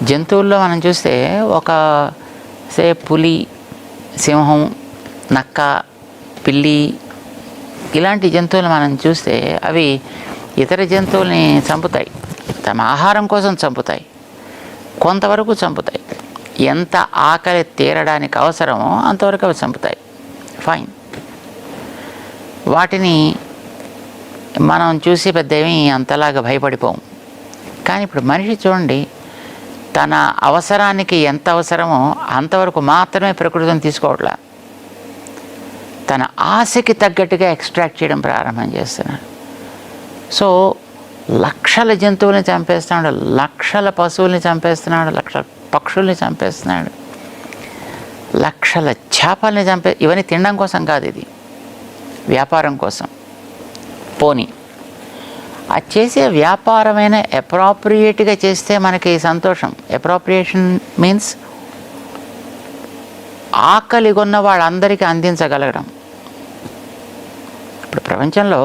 జంతువుల్లో మనం చూస్తే పులి, సింహం, నక్క, పిల్లి ఇలాంటి జంతువులు మనం చూస్తే అవి ఇతర జంతువుల్ని చంపుతాయి, తమ ఆహారం కోసం చంపుతాయి, కొంతవరకు చంపుతాయి. ఎంత ఆకలి తీరడానికి అవసరమో అంతవరకు అవి చంపుతాయి, ఫైన్. వాటిని మనం చూసి పెద్ద ఏమీ అంతలాగా భయపడిపోం. కానీ ఇప్పుడు మనిషి చూడండి, తన అవసరానికి ఎంత అవసరమో అంతవరకు మాత్రమే ప్రకృతిని తీసుకోవట్లా, తన ఆశకి తగ్గట్టుగా ఎక్స్ట్రాక్ట్ చేయడం ప్రారంభం చేస్తున్నారు. సో లక్షల జంతువుల్ని చంపేస్తున్నాడు, లక్షల పశువుల్ని చంపేస్తున్నాడు, లక్షల పక్షుల్ని చంపేస్తున్నాడు, లక్షల చేపల్ని ఇవన్నీ తినడం కోసం కాదు, ఇది వ్యాపారం కోసం. పోనీ అది చేసే వ్యాపారమైన అప్రాప్రియేట్గా చేస్తే మనకి సంతోషం. అప్రాప్రియేషన్ మీన్స్ ఆకలి కొన్న వాళ్ళందరికీ అందించగలగడం. ఇప్పుడు ప్రపంచంలో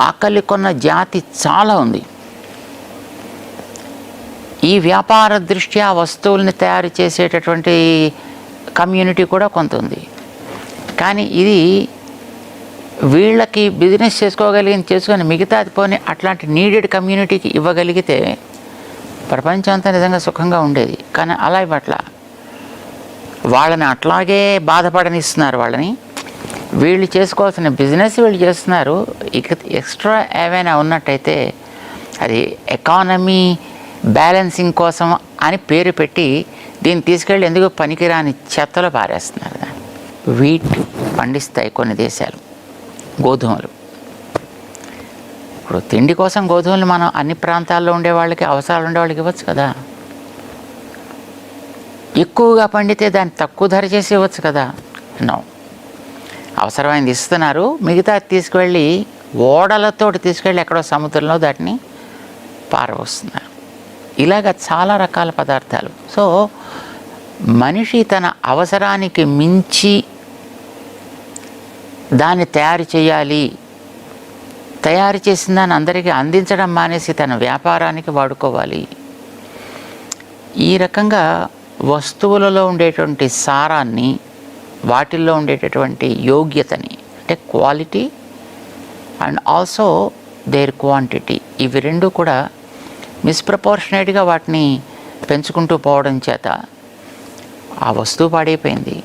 ఆకలి కొన్న జాతి చాలా ఉంది. ఈ వ్యాపార దృష్ట్యా వస్తువుల్ని తయారు చేసేటటువంటి కమ్యూనిటీ కూడా కొంత ఉంది. కానీ ఇది వీళ్ళకి బిజినెస్ చేసుకొని మిగతాది పోనీ అట్లాంటి నీడెడ్ కమ్యూనిటీకి ఇవ్వగలిగితే ప్రపంచం అంతా నిజంగా సుఖంగా ఉండేది. కానీ అలా ఇవ్వట్లా, వాళ్ళని అట్లాగే బాధపడనిస్తున్నారు. వాళ్ళని వీళ్ళు చేసుకోవాల్సిన బిజినెస్ వీళ్ళు చేస్తున్నారు. ఇక ఎక్స్ట్రా ఏమైనా ఉన్నట్టయితే అది ఎకానమీ బ్యాలెన్సింగ్ కోసం అని పేరు పెట్టి దీన్ని తీసుకెళ్ళి ఎందుకు పనికిరాని చెత్తలో పారేస్తున్నారు. వీట్ పండిస్తాయి కొన్ని దేశాలు, గోధుమలు. ఇప్పుడు తిండి కోసం గోధుమలు మనం అన్ని ప్రాంతాల్లో ఉండే వాళ్ళకి, అవసరాలు ఉండే వాళ్ళకి ఇవ్వచ్చు కదా. ఎక్కువగా పండితే దాన్ని తక్కువ ధర చేసి ఇవ్వచ్చు కదా. నో, అవసరమైనది ఇస్తున్నారు, మిగతా తీసుకువెళ్ళి ఓడలతోటి తీసుకెళ్ళి ఎక్కడో సముద్రంలో దాటిని పారవస్తున్నారు. ఇలాగ చాలా రకాల పదార్థాలు. సో మనిషి తన అవసరానికి మించి దాన్ని తయారు చేయాలి, తయారు చేసిన దాన్ని అందరికీ అందించడం మానేసి తన వ్యాపారానికి వాడుకోవాలి. ఈ రకంగా వస్తువులలో ఉండేటువంటి సారాన్ని, వాటిల్లో ఉండేటటువంటి యోగ్యతని, అంటే quality and also their quantity, ఇవి రెండు కూడా మిస్ప్రపోర్షనేట్గా వాటిని పెంచుకుంటూ పోవడం చేత ఆ వస్తువు పాడైపోయింది.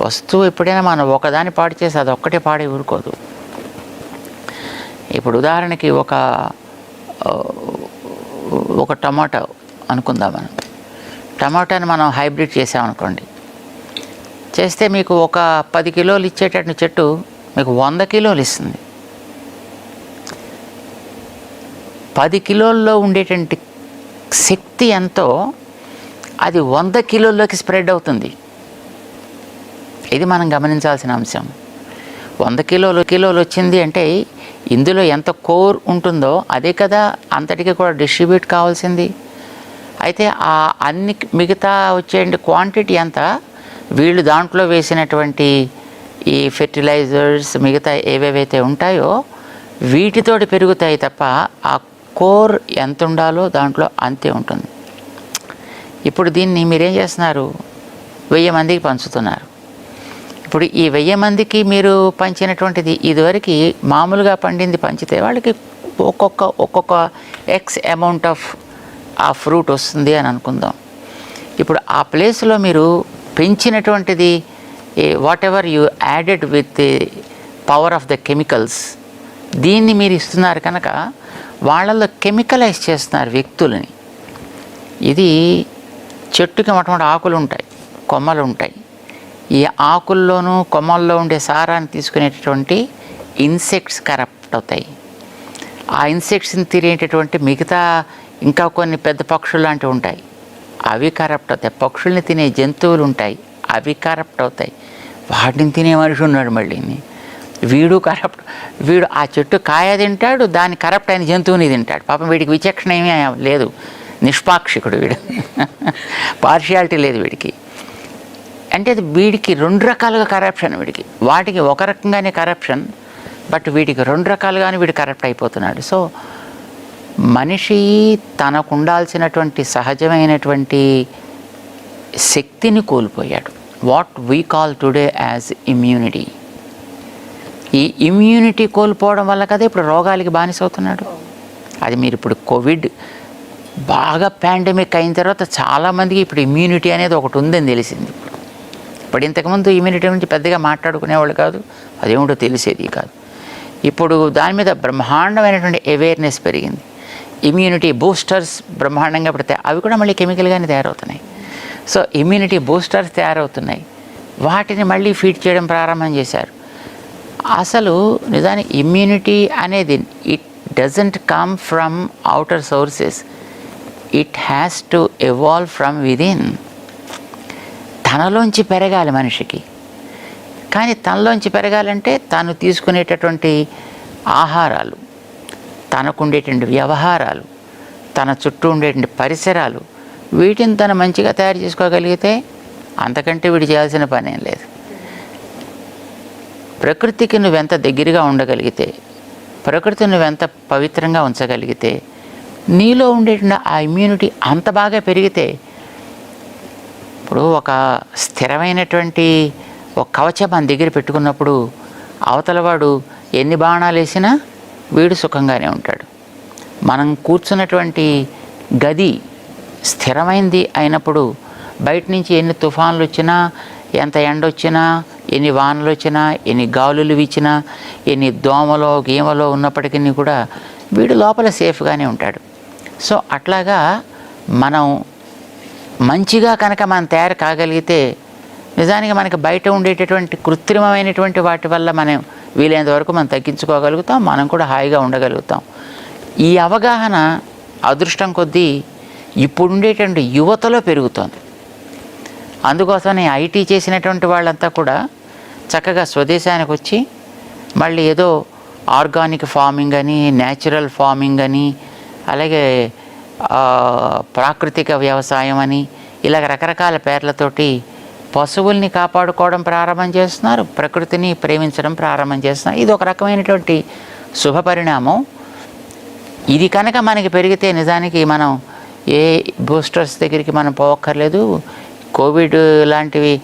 వస్తువు ఎప్పుడైనా మనం ఒకదాన్ని పాడు చేసి అది ఒక్కటే పాడే ఊరుకోదు. ఇప్పుడు ఉదాహరణకి ఒక టమాటా అనుకుందాం. మనం టమాటాని మనం హైబ్రిడ్ చేసామనుకోండి, చేస్తే మీకు ఒక 10 కిలోలు ఇచ్చేటటువంటి చెట్టు మీకు 100 కిలోలు ఇస్తుంది. 10 కిలోల్లో ఉండేటువంటి శక్తి ఎంతో అది 100 కిలోల్లోకి స్ప్రెడ్ అవుతుంది. ఇది మనం గమనించాల్సిన అంశం. 100 కిలోలు వచ్చింది అంటే ఇందులో ఎంత కోర్ ఉంటుందో అదే కదా అంతటికి కూడా డిస్ట్రిబ్యూట్ కావాల్సింది. అయితే ఆ అన్ని మిగతా వచ్చే క్వాంటిటీ అంతా వీళ్ళు దాంట్లో వేసినటువంటి ఈ ఫెర్టిలైజర్స్ మిగతా ఏవేవైతే ఉంటాయో వీటితోటి పెరుగుతాయి తప్ప ఆ కోర్ ఎంత ఉండాలో దాంట్లో అంతే ఉంటుంది. ఇప్పుడు దీన్ని మీరేం చేస్తున్నారు, 1000 మందికి పంచుతున్నారు. ఇప్పుడు ఈ 1000 మందికి మీరు పంచినటువంటిది ఇదివరకు మామూలుగా పండింది పంచితే వాళ్ళకి ఒక్కొక్క ఎక్స్ అమౌంట్ ఆఫ్ ఆ ఫ్రూట్ వస్తుంది అని అనుకుందాం. ఇప్పుడు ఆ ప్లేస్లో మీరు పెంచినటువంటిది whatever you added with the power of the chemicals, దీన్ని మీరు ఇస్తున్నారు కనుక వాళ్ళల్లో కెమికలైజ్ చేస్తున్నారు వ్యక్తులని. ఇది చెట్టుకి మొట్టమొదటి ఆకులు ఉంటాయి, కొమ్మలు ఉంటాయి. ఈ ఆకుల్లోనూ కొమ్మల్లో ఉండే సారాన్ని తీసుకునేటటువంటి ఇన్సెక్ట్స్ కరప్ట్ అవుతాయి. ఆ ఇన్సెక్ట్స్ని తినేటటువంటి మిగతా ఇంకా కొన్ని పెద్ద పక్షులు లాంటివి ఉంటాయి, అవి కరప్ట్ అవుతాయి. పక్షుల్ని తినే జంతువులు ఉంటాయి, అవి కరప్ట్ అవుతాయి. వాటిని తినే మనిషి ఉన్నాడు మళ్ళీ, వీడు కరప్ట్. వీడు ఆ చెట్టు కాయ తింటాడు, దాన్ని కరప్ట్ అయిన జంతువుని తింటాడు. పాపం వీడికి విచక్షణ ఏమీ లేదు, నిష్పాక్షికుడు వీడు, పార్షియాలిటీ లేదు వీడికి. అంటే అది వీడికి 2 రకాలుగా కరప్షన్. వీడికి వాటికి ఒక రకంగానే కరప్షన్, బట్ వీడికి 2 రకాలుగానే వీడు కరప్ట్ అయిపోతున్నాడు. సో మనిషి తనకు ఉండాల్సినటువంటి సహజమైనటువంటి శక్తిని కోల్పోయాడు. What we call today as immunity. ఈ ఇమ్యూనిటీ కోల్పోవడం వల్ల కదా ఇప్పుడు రోగాలకి బానిసవుతున్నాడు. అది మీరు ఇప్పుడు కోవిడ్ బాగా పాండమిక్ అయిన తర్వాత చాలామందికి ఇప్పుడు ఇమ్యూనిటీ అనేది ఒకటి ఉందని తెలిసింది. ఇప్పుడు ఇంతకుముందు ఇమ్యూనిటీ గురించి పెద్దగా మాట్లాడుకునేవాళ్ళు కాదు, అదేమిటో తెలిసేది కాదు. ఇప్పుడు దాని మీద బ్రహ్మాండమైనటువంటి అవేర్నెస్ పెరిగింది. ఇమ్యూనిటీ బూస్టర్స్ బ్రహ్మాండంగా పడితే అవి కూడా మళ్ళీ కెమికల్గానే తయారవుతున్నాయి. సో ఇమ్యూనిటీ బూస్టర్స్ తయారవుతున్నాయి, వాటిని మళ్ళీ ఫీడ్ చేయడం ప్రారంభం చేశారు. అసలు నిజానికి ఇమ్యూనిటీ అనేది doesn't come from outer sources. It has to evolve from within. తనలోంచి పెరగాలి మనిషికి. కానీ తనలోంచి పెరగాలంటే తాను తీసుకునేటటువంటి ఆహారాలు, తనకుండేటువంటి వ్యవహారాలు, తన చుట్టూ ఉండేటువంటి పరిసరాలు, వీటిని తను మంచిగా తయారు చేసుకోగలిగితే అంతకంటే వీడు చేయాల్సిన పని ఏం లేదు. ప్రకృతికి నువ్వెంత దగ్గరగా ఉండగలిగితే, ప్రకృతిని నువ్వెంత పవిత్రంగా ఉంచగలిగితే, నీలో ఉండేటువంటి ఆ ఇమ్యూనిటీ అంత బాగా పెరిగితే, ఇప్పుడు ఒక స్థిరమైనటువంటి ఒక కవచం మన దగ్గర పెట్టుకున్నప్పుడు అవతలవాడు ఎన్ని బాణాలు వేసినా వీడు సుఖంగానే ఉంటాడు. మనం కూర్చున్నటువంటి గది స్థిరమైంది అయినప్పుడు బయట నుంచి ఎన్ని తుఫాన్లు వచ్చినా, ఎంత ఎండ వచ్చినా, ఎన్ని వానలు వచ్చినా, ఎన్ని గాలులు వీచినా, ఎన్ని దోమలో గీమలో ఉన్నప్పటికీ కూడా వీడు లోపల సేఫ్గానే ఉంటాడు. సో అట్లాగా మనం మంచిగా కనుక మనం తయారు కాగలిగితే నిజానికి మనకి బయట ఉండేటటువంటి కృత్రిమమైనటువంటి వాటి వల్ల మనం వీలైనంత వరకు మనం తగ్గించుకోగలుగుతాం, మనం కూడా హాయిగా ఉండగలుగుతాం. ఈ అవగాహన అదృష్టం కొద్దీ ఇప్పుడు ఉండేటువంటి యువతలో పెరుగుతోంది. అందుకోసమని ఐటీ చేసినటువంటి వాళ్ళంతా కూడా చక్కగా స్వదేశానికి వచ్చి మళ్ళీ ఏదో ఆర్గానిక్ ఫార్మింగ్ అని, న్యాచురల్ ఫార్మింగ్ అని, అలాగే ప్రాకృతిక వ్యవసాయం అని, ఇలాగ రకరకాల పేర్లతోటి పశువుల్ని కాపాడుకోవడం ప్రారంభం చేస్తున్నారు, ప్రకృతిని ప్రేమించడం ప్రారంభం చేస్తున్నారు. ఇది ఒక రకమైనటువంటి శుభ పరిణామం. ఇది కనుక మనకి పెరిగితే నిజానికి మనం ఏ బూస్టర్స్ దగ్గరికి మనం పోవక్కర్లేదు. కోవిడ్ లాంటివి,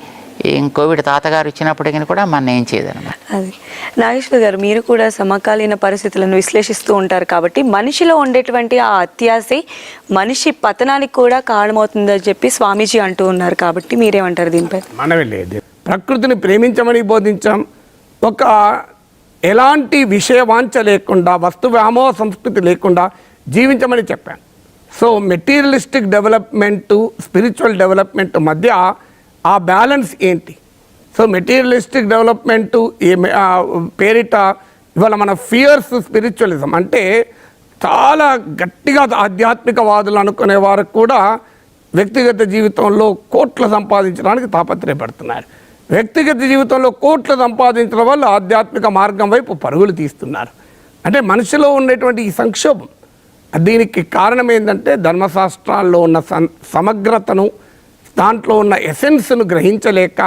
కోవిడ్ తాతగారు వచ్చినప్పటికీ కూడా మనం ఏం చేయదన్నమాట. అది నాగేశ్వర్ గారు, మీరు కూడా సమకాలీన పరిస్థితులను విశ్లేషిస్తూ ఉంటారు కాబట్టి మనిషిలో ఉండేటువంటి ఆ అత్యాశే మనిషి పతనానికి కూడా కారణమవుతుందని చెప్పి స్వామీజీ అంటూ ఉన్నారు కాబట్టి మీరేమంటారు దీనిపై? మనమే లేదు, ప్రకృతిని ప్రేమించమని బోధించాం. ఒక ఎలాంటి విషయవాంఛ లేకుండా, వస్తు వ్యామోహ సంస్కృతి లేకుండా జీవించమని చెప్పాను. So materialistic development, spiritual development మధ్య ఆ బ్యాలెన్స్ ఏంటి? సో మెటీరియలిస్టిక్ డెవలప్మెంట్ పేరిట ఇవాళ మన ఫియర్స్ స్పిరిచువలిజం అంటే చాలా గట్టిగా ఆధ్యాత్మికవాదులు అనుకునే వారు కూడా వ్యక్తిగత జీవితంలో కోట్లు సంపాదించడానికి తాపత్రయపడుతున్నారు. వ్యక్తిగత జీవితంలో కోట్లు సంపాదించడం వల్ల ఆధ్యాత్మిక మార్గం వైపు పరుగులు తీస్తున్నారు. అంటే మనిషిలో ఉండేటువంటి ఈ సంక్షోభం, దీనికి కారణం ఏంటంటే ధర్మశాస్త్రాల్లో ఉన్న సమగ్రతను, దాంట్లో ఉన్న ఎసెన్స్ను గ్రహించలేక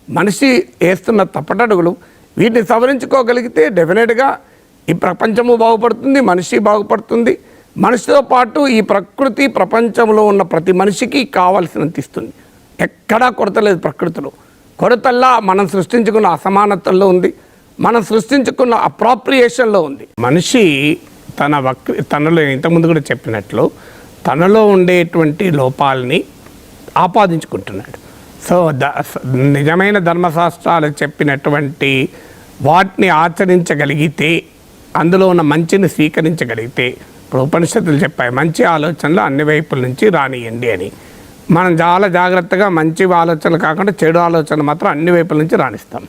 మనిషి వేస్తున్న తప్పటడుగులు. వీటిని సవరించుకోగలిగితే డెఫినెట్గా ఈ ప్రపంచము బాగుపడుతుంది, మనిషి బాగుపడుతుంది. మనిషితో పాటు ఈ ప్రకృతి ప్రపంచంలో ఉన్న ప్రతి మనిషికి కావాల్సినంత ఇస్తుంది. ఎక్కడా కొరత లేదు ప్రకృతిలో. కొరతల్లా మనం సృష్టించుకున్న అసమానతల్లో ఉంది, మనం సృష్టించుకున్న అప్రాప్రియేషన్లో ఉంది. మనిషి తనలో ఇంతకుముందు కూడా చెప్పినట్లు తనలో ఉండేటువంటి లోపాలని ఆపాదించుకుంటున్నాడు. సో నిజమైన ధర్మశాస్త్రాలు చెప్పినటువంటి వాటిని ఆచరించగలిగితే, అందులో ఉన్న మంచిని స్వీకరించగలిగితే, ఇప్పుడు ఉపనిషత్తులు చెప్పాయి మంచి ఆలోచనలు అన్ని వైపుల నుంచి రానియండి అని. మనం చాలా జాగ్రత్తగా మంచి ఆలోచనలు కాకుండా చెడు ఆలోచనలు మాత్రం అన్ని వైపుల నుంచి రాణిస్తాం.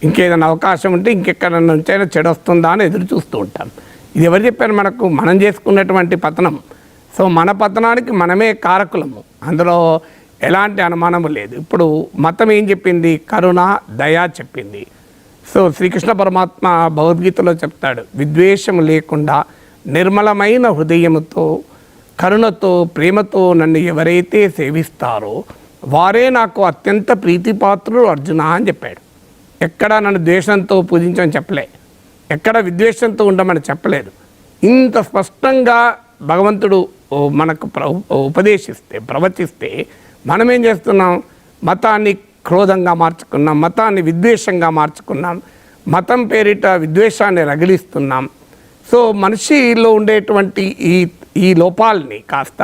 ఇంకేదైనా అవకాశం ఉంటే ఇంకెక్కడ నుంచైనా చెడు వస్తుందా అని ఎదురు చూస్తూ ఉంటాం. ఇది ఎవరు చెప్పారు మనకు? మనం చేసుకున్నటువంటి పతనం. సో మన పతనానికి మనమే కారకులము, అందులో ఎలాంటి అనుమానము లేదు. ఇప్పుడు మతం ఏం చెప్పింది? కరుణ, దయ చెప్పింది. సో శ్రీకృష్ణ పరమాత్మ భగవద్గీతలో చెప్తాడు, విద్వేషం లేకుండా నిర్మలమైన హృదయముతో, కరుణతో, ప్రేమతో నన్ను ఎవరైతే సేవిస్తారో వారే నాకు అత్యంత ప్రీతిపాత్రులు అర్జున అని చెప్పాడు. ఎక్కడ నన్ను ద్వేషంతో పూజించమని చెప్పలే, ఎక్కడ విద్వేషంతో ఉండమని చెప్పలేదు. ఇంత స్పష్టంగా భగవంతుడు మనకు ఉపదేశిస్తే, ప్రవచిస్తే మనం ఏం చేస్తున్నాం? మతాన్ని క్రోధంగా మార్చుకున్నాం, మతాన్ని విద్వేషంగా మార్చుకున్నాం, మతం పేరిట విద్వేషాన్ని రగిలిస్తున్నాం. సో మనిషిలో ఉండేటువంటి ఈ లోపాలని కాస్త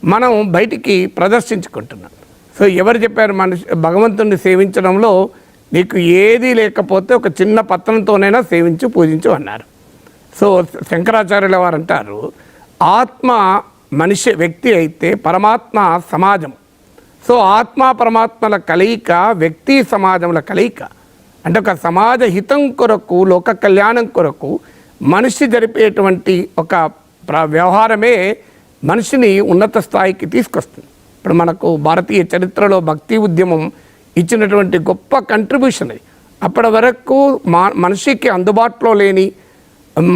మనం బయటికి ప్రదర్శించుకుంటున్నాం. సో ఎవరు చెప్పారు? భగవంతుడిని సేవించడంలో నీకు ఏదీ లేకపోతే ఒక చిన్న పత్రంతోనైనా సేవించు, పూజించు అన్నారు. సో శంకరాచార్యుల వారు అంటారు, ఆత్మ మనిషి వ్యక్తి అయితే పరమాత్మ సమాజం. సో ఆత్మ పరమాత్మల కలయిక వ్యక్తి సమాజముల కలయిక. అంటే ఒక సమాజ హితం కొరకు, లోక కళ్యాణం కొరకు మనిషి జరిపేటువంటి ఒక వ్యవహారమే మనిషిని ఉన్నత స్థాయికి తీసుకొస్తుంది. ఇప్పుడు మనకు భారతీయ చరిత్రలో భక్తి ఉద్యమం ఇచ్చినటువంటి గొప్ప కంట్రిబ్యూషన్ అది. అప్పటి వరకు మనిషికి అందుబాటులో లేని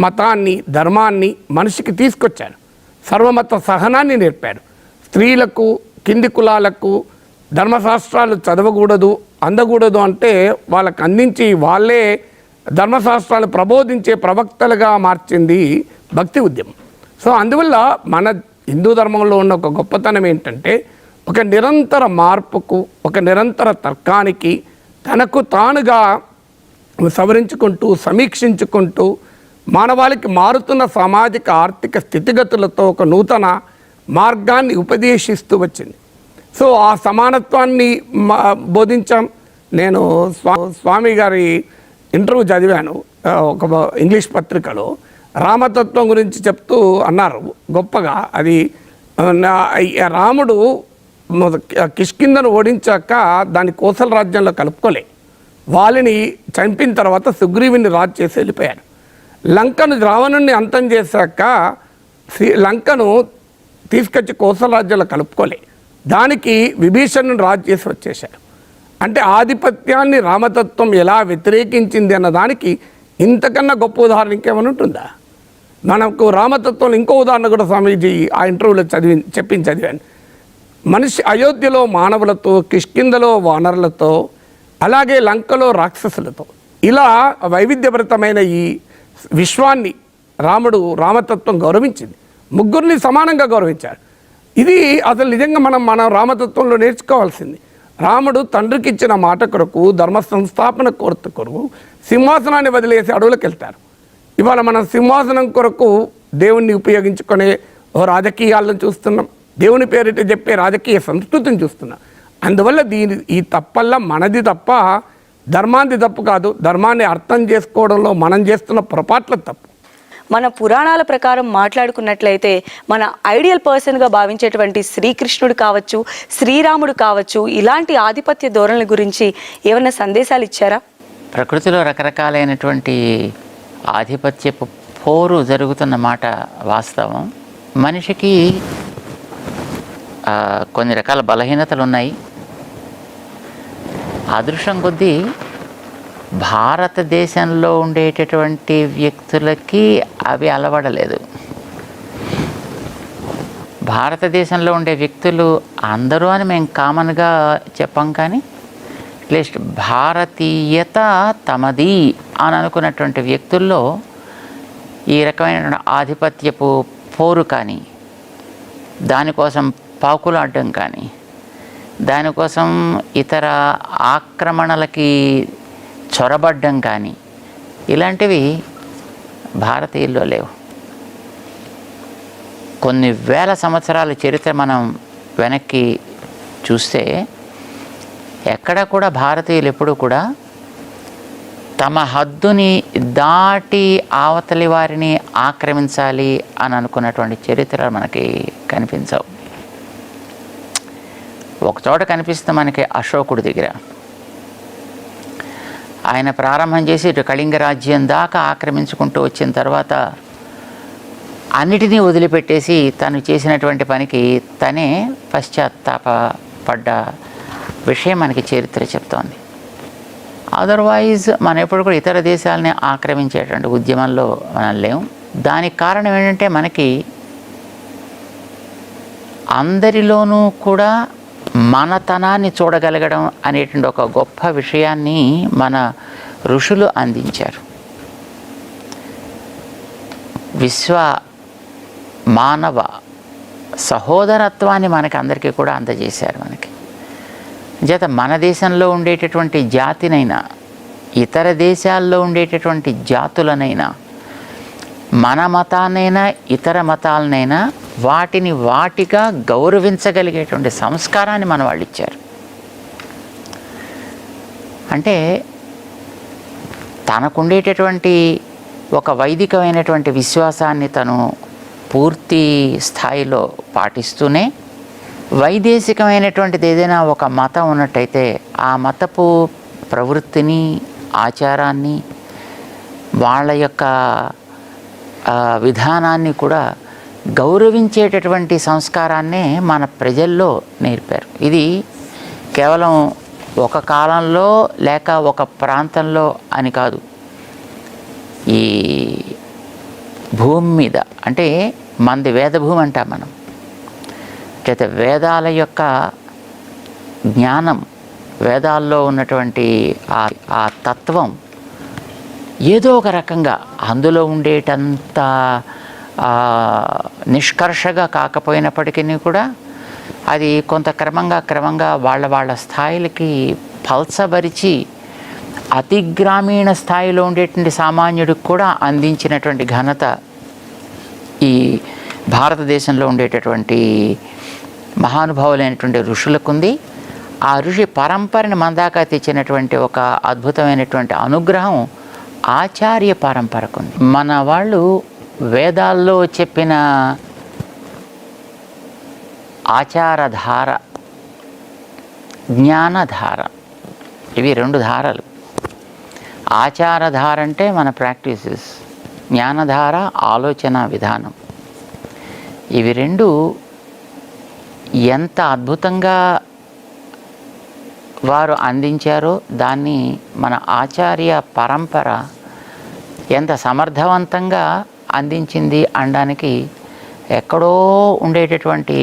మతాన్ని, ధర్మాన్ని మనిషికి తీసుకొచ్చారు. సర్వమత సహనాన్ని నేర్పారు. స్త్రీలకు, కింది కులాలకు ధర్మశాస్త్రాలు చదవకూడదు, అందకూడదు అంటే వాళ్ళకు అందించి వాళ్ళే ధర్మశాస్త్రాలు ప్రబోధించే ప్రవక్తలుగా మార్చింది భక్తి ఉద్యమం. సో అందువల్ల మన హిందూ ధర్మంలో ఉన్న ఒక గొప్పతనం ఏంటంటే ఒక నిరంతర మార్పుకు, ఒక నిరంతర తర్కానికి, తనకు తానుగా సవరించుకుంటూ, సమీక్షించుకుంటూ, మానవాళికి మారుతున్న సామాజిక ఆర్థిక స్థితిగతులతో ఒక నూతన మార్గాన్ని ఉపదేశిస్తూ వచ్చింది. సో ఆ సమానత్వాన్ని బోధించాం. నేను స్వామి గారి ఇంటర్వ్యూ చదివాను ఒక ఇంగ్లీష్ పత్రికలో. రామతత్వం గురించి చెప్తూ అన్నారు గొప్పగా. అది రాముడు కిష్కింధను ఓడించాక దాన్ని కోసల రాజ్యంలో కలుపుకోలే. వాళ్ళని చంపిన తర్వాత సుగ్రీవుని రాజు చేసి వెళ్ళిపోయారు. లంకను రావణుణ్ణి అంతం చేశాక లంకను తీసుకొచ్చి కోసల రాజ్యంలో కలుపుకోలే. దానికి విభీషణుని రాజు చేసి వచ్చేశారు. అంటే ఆధిపత్యాన్ని రామతత్వం ఎలా వ్యతిరేకించింది అన్న దానికి ఇంతకన్నా గొప్ప ఉదాహరణ ఇంకేమైనా ఉంటుందా? మనకు రామతత్వంలో ఇంకో ఉదాహరణ కూడా స్వామీజీ ఆ ఇంటర్వ్యూలో చదివాను. మనిషి అయోధ్యలో మానవులతో, కిష్కింధలో వానరులతో, అలాగే లంకలో రాక్షసులతో, ఇలా వైవిధ్యభరితమైన ఈ విశ్వాన్ని రామతత్వం గౌరవించింది. ముగ్గురిని సమానంగా గౌరవించారు. ఇది అసలు నిజంగా మన రామతత్వంలో నేర్చుకోవాల్సింది. రాముడు తండ్రికి ఇచ్చిన మాట కొరకు, ధర్మ సంస్థాపన కొరకు సింహాసనాన్ని వదిలేసి అడవులకు వెళ్తారు. ఇవాళ మనం సింహాసనం కొరకు దేవుణ్ణి ఉపయోగించుకునే రాజకీయాలను చూస్తున్నాం. దేవుని పేరిట చెప్పే రాజకీయ సంస్కృతిని చూస్తున్నాం. అందువల్ల ఈ తప్పల్లా మనది తప్ప ధర్మాన్ని తప్పు కాదు. ధర్మాన్ని అర్థం చేసుకోవడంలో మనం చేస్తున్న పొరపాట్ల తప్పు. మన పురాణాల ప్రకారం మాట్లాడుకున్నట్లయితే మన ఐడియల్ పర్సన్గా భావించేటువంటి శ్రీకృష్ణుడు కావచ్చు, శ్రీరాముడు కావచ్చు, ఇలాంటి ఆధిపత్య ధోరణుల గురించి ఏమైనా సందేశాలు ఇచ్చారా? ప్రకృతిలో రకరకాలైనటువంటి ఆధిపత్యపు పోరు జరుగుతున్న మాట వాస్తవం. మనిషికి కొన్ని రకాల బలహీనతలు ఉన్నాయి. అదృష్టం కొద్దీ భారతదేశంలో ఉండేటటువంటి వ్యక్తులకి అవి అలవడలేదు. భారతదేశంలో ఉండే వ్యక్తులు అందరూ అని మేము కామన్గా చెప్పాం, కానీ అట్లీస్ట్ భారతీయత తమది అని అనుకున్నటువంటి వ్యక్తుల్లో ఈ రకమైన ఆధిపత్యపు పోరు కానీ, దానికోసం పాకులాడడం కానీ, దానికోసం ఇతర ఆక్రమణలకి చొరబడ్డం కానీ, ఇలాంటివి భారతీయుల్లో లేవు. కొన్ని వేల సంవత్సరాల చరిత్ర మనం వెనక్కి చూస్తే ఎక్కడ కూడా భారతీయులు ఎప్పుడూ కూడా తమ హద్దుని దాటి అవతలి వారిని ఆక్రమించాలి అని అనుకున్నటువంటి చరిత్ర మనకి కనిపించవు. ఒకచోట కనిపిస్తుంది మనకి అశోకుడి దగ్గర. ఆయన ప్రారంభం చేసి ఇటు కళింగ రాజ్యం దాకా ఆక్రమించుకుంటూ వచ్చిన తర్వాత అన్నిటినీ వదిలిపెట్టేసి తను చేసినటువంటి పనికి తనే పశ్చాత్తాపడ్డ విషయం మనకి చరిత్ర చెప్తోంది. అదర్వైజ్ మనం ఎప్పుడు కూడా ఇతర దేశాలని ఆక్రమించేటువంటి ఉద్యమంలో మనం లేము. దానికి కారణం ఏంటంటే మనకి అందరిలోనూ కూడా మనతనాన్ని చూడగలగడం అనేటువంటి ఒక గొప్ప విషయాన్ని మన ఋషులు అందించారు. విశ్వ మానవ సహోదరత్వాన్ని మనకి అందరికీ కూడా అందజేశారు. మనకి చేత మన దేశంలో ఉండేటటువంటి జాతినైనా, ఇతర దేశాల్లో ఉండేటటువంటి జాతులనైనా, మన మతాన్నైనా ఇతర మతాలనైనా వాటిని వాటిగా గౌరవించగలిగేటువంటి సంస్కారాన్ని మన వాళ్ళు ఇచ్చారు. అంటే తనకుండేటటువంటి ఒక వైదికమైనటువంటి విశ్వాసాన్ని తను పూర్తి స్థాయిలో పాటిస్తూనే వైదేశికమైనటువంటిది ఏదైనా ఒక మతం ఉన్నట్టయితే ఆ మతపు ప్రవృత్తిని, ఆచారాన్ని, వాళ్ళ యొక్క విధానాన్ని కూడా గౌరవించేటటువంటి సంస్కారాన్నే మన ప్రజల్లో నేర్పారు. ఇది కేవలం ఒక కాలంలో లేక ఒక ప్రాంతంలో అని కాదు, ఈ భూమి మీద, అంటే మనది వేదభూమి అంటాం మనం. అయితే వేదాల యొక్క జ్ఞానం, వేదాల్లో ఉన్నటువంటి ఆ తత్వం ఏదో ఒక రకంగా అందులో ఉండేటంత నిష్కర్షగా కాకపోయినప్పటికీ కూడా అది కొంత క్రమంగా వాళ్ళ స్థాయిలకి పల్సబరిచి అతి గ్రామీణ స్థాయిలో ఉండేటువంటి సామాన్యుడికి కూడా అందించినటువంటి ఘనత ఈ భారతదేశంలో ఉండేటటువంటి మహానుభావులైనటువంటి ఋషులకు ఉంది. ఆ ఋషి పరంపరని మన దాకా తెచ్చినటువంటి ఒక అద్భుతమైనటువంటి అనుగ్రహం ఆచార్య పరంపరకు ఉంది. మన వాళ్ళు వేదాల్లో చెప్పిన ఆచారధార, జ్ఞానధార, ఇవి రెండు ధారలు. ఆచారధార అంటే మన ప్రాక్టీసెస్, జ్ఞానధార ఆలోచన విధానం. ఇవి రెండు ఎంత అద్భుతంగా వారు అందించారో దాన్ని మన ఆచార్య పరంపర ఎంత సమర్థవంతంగా అందించింది అనడానికి ఎక్కడో ఉండేటటువంటి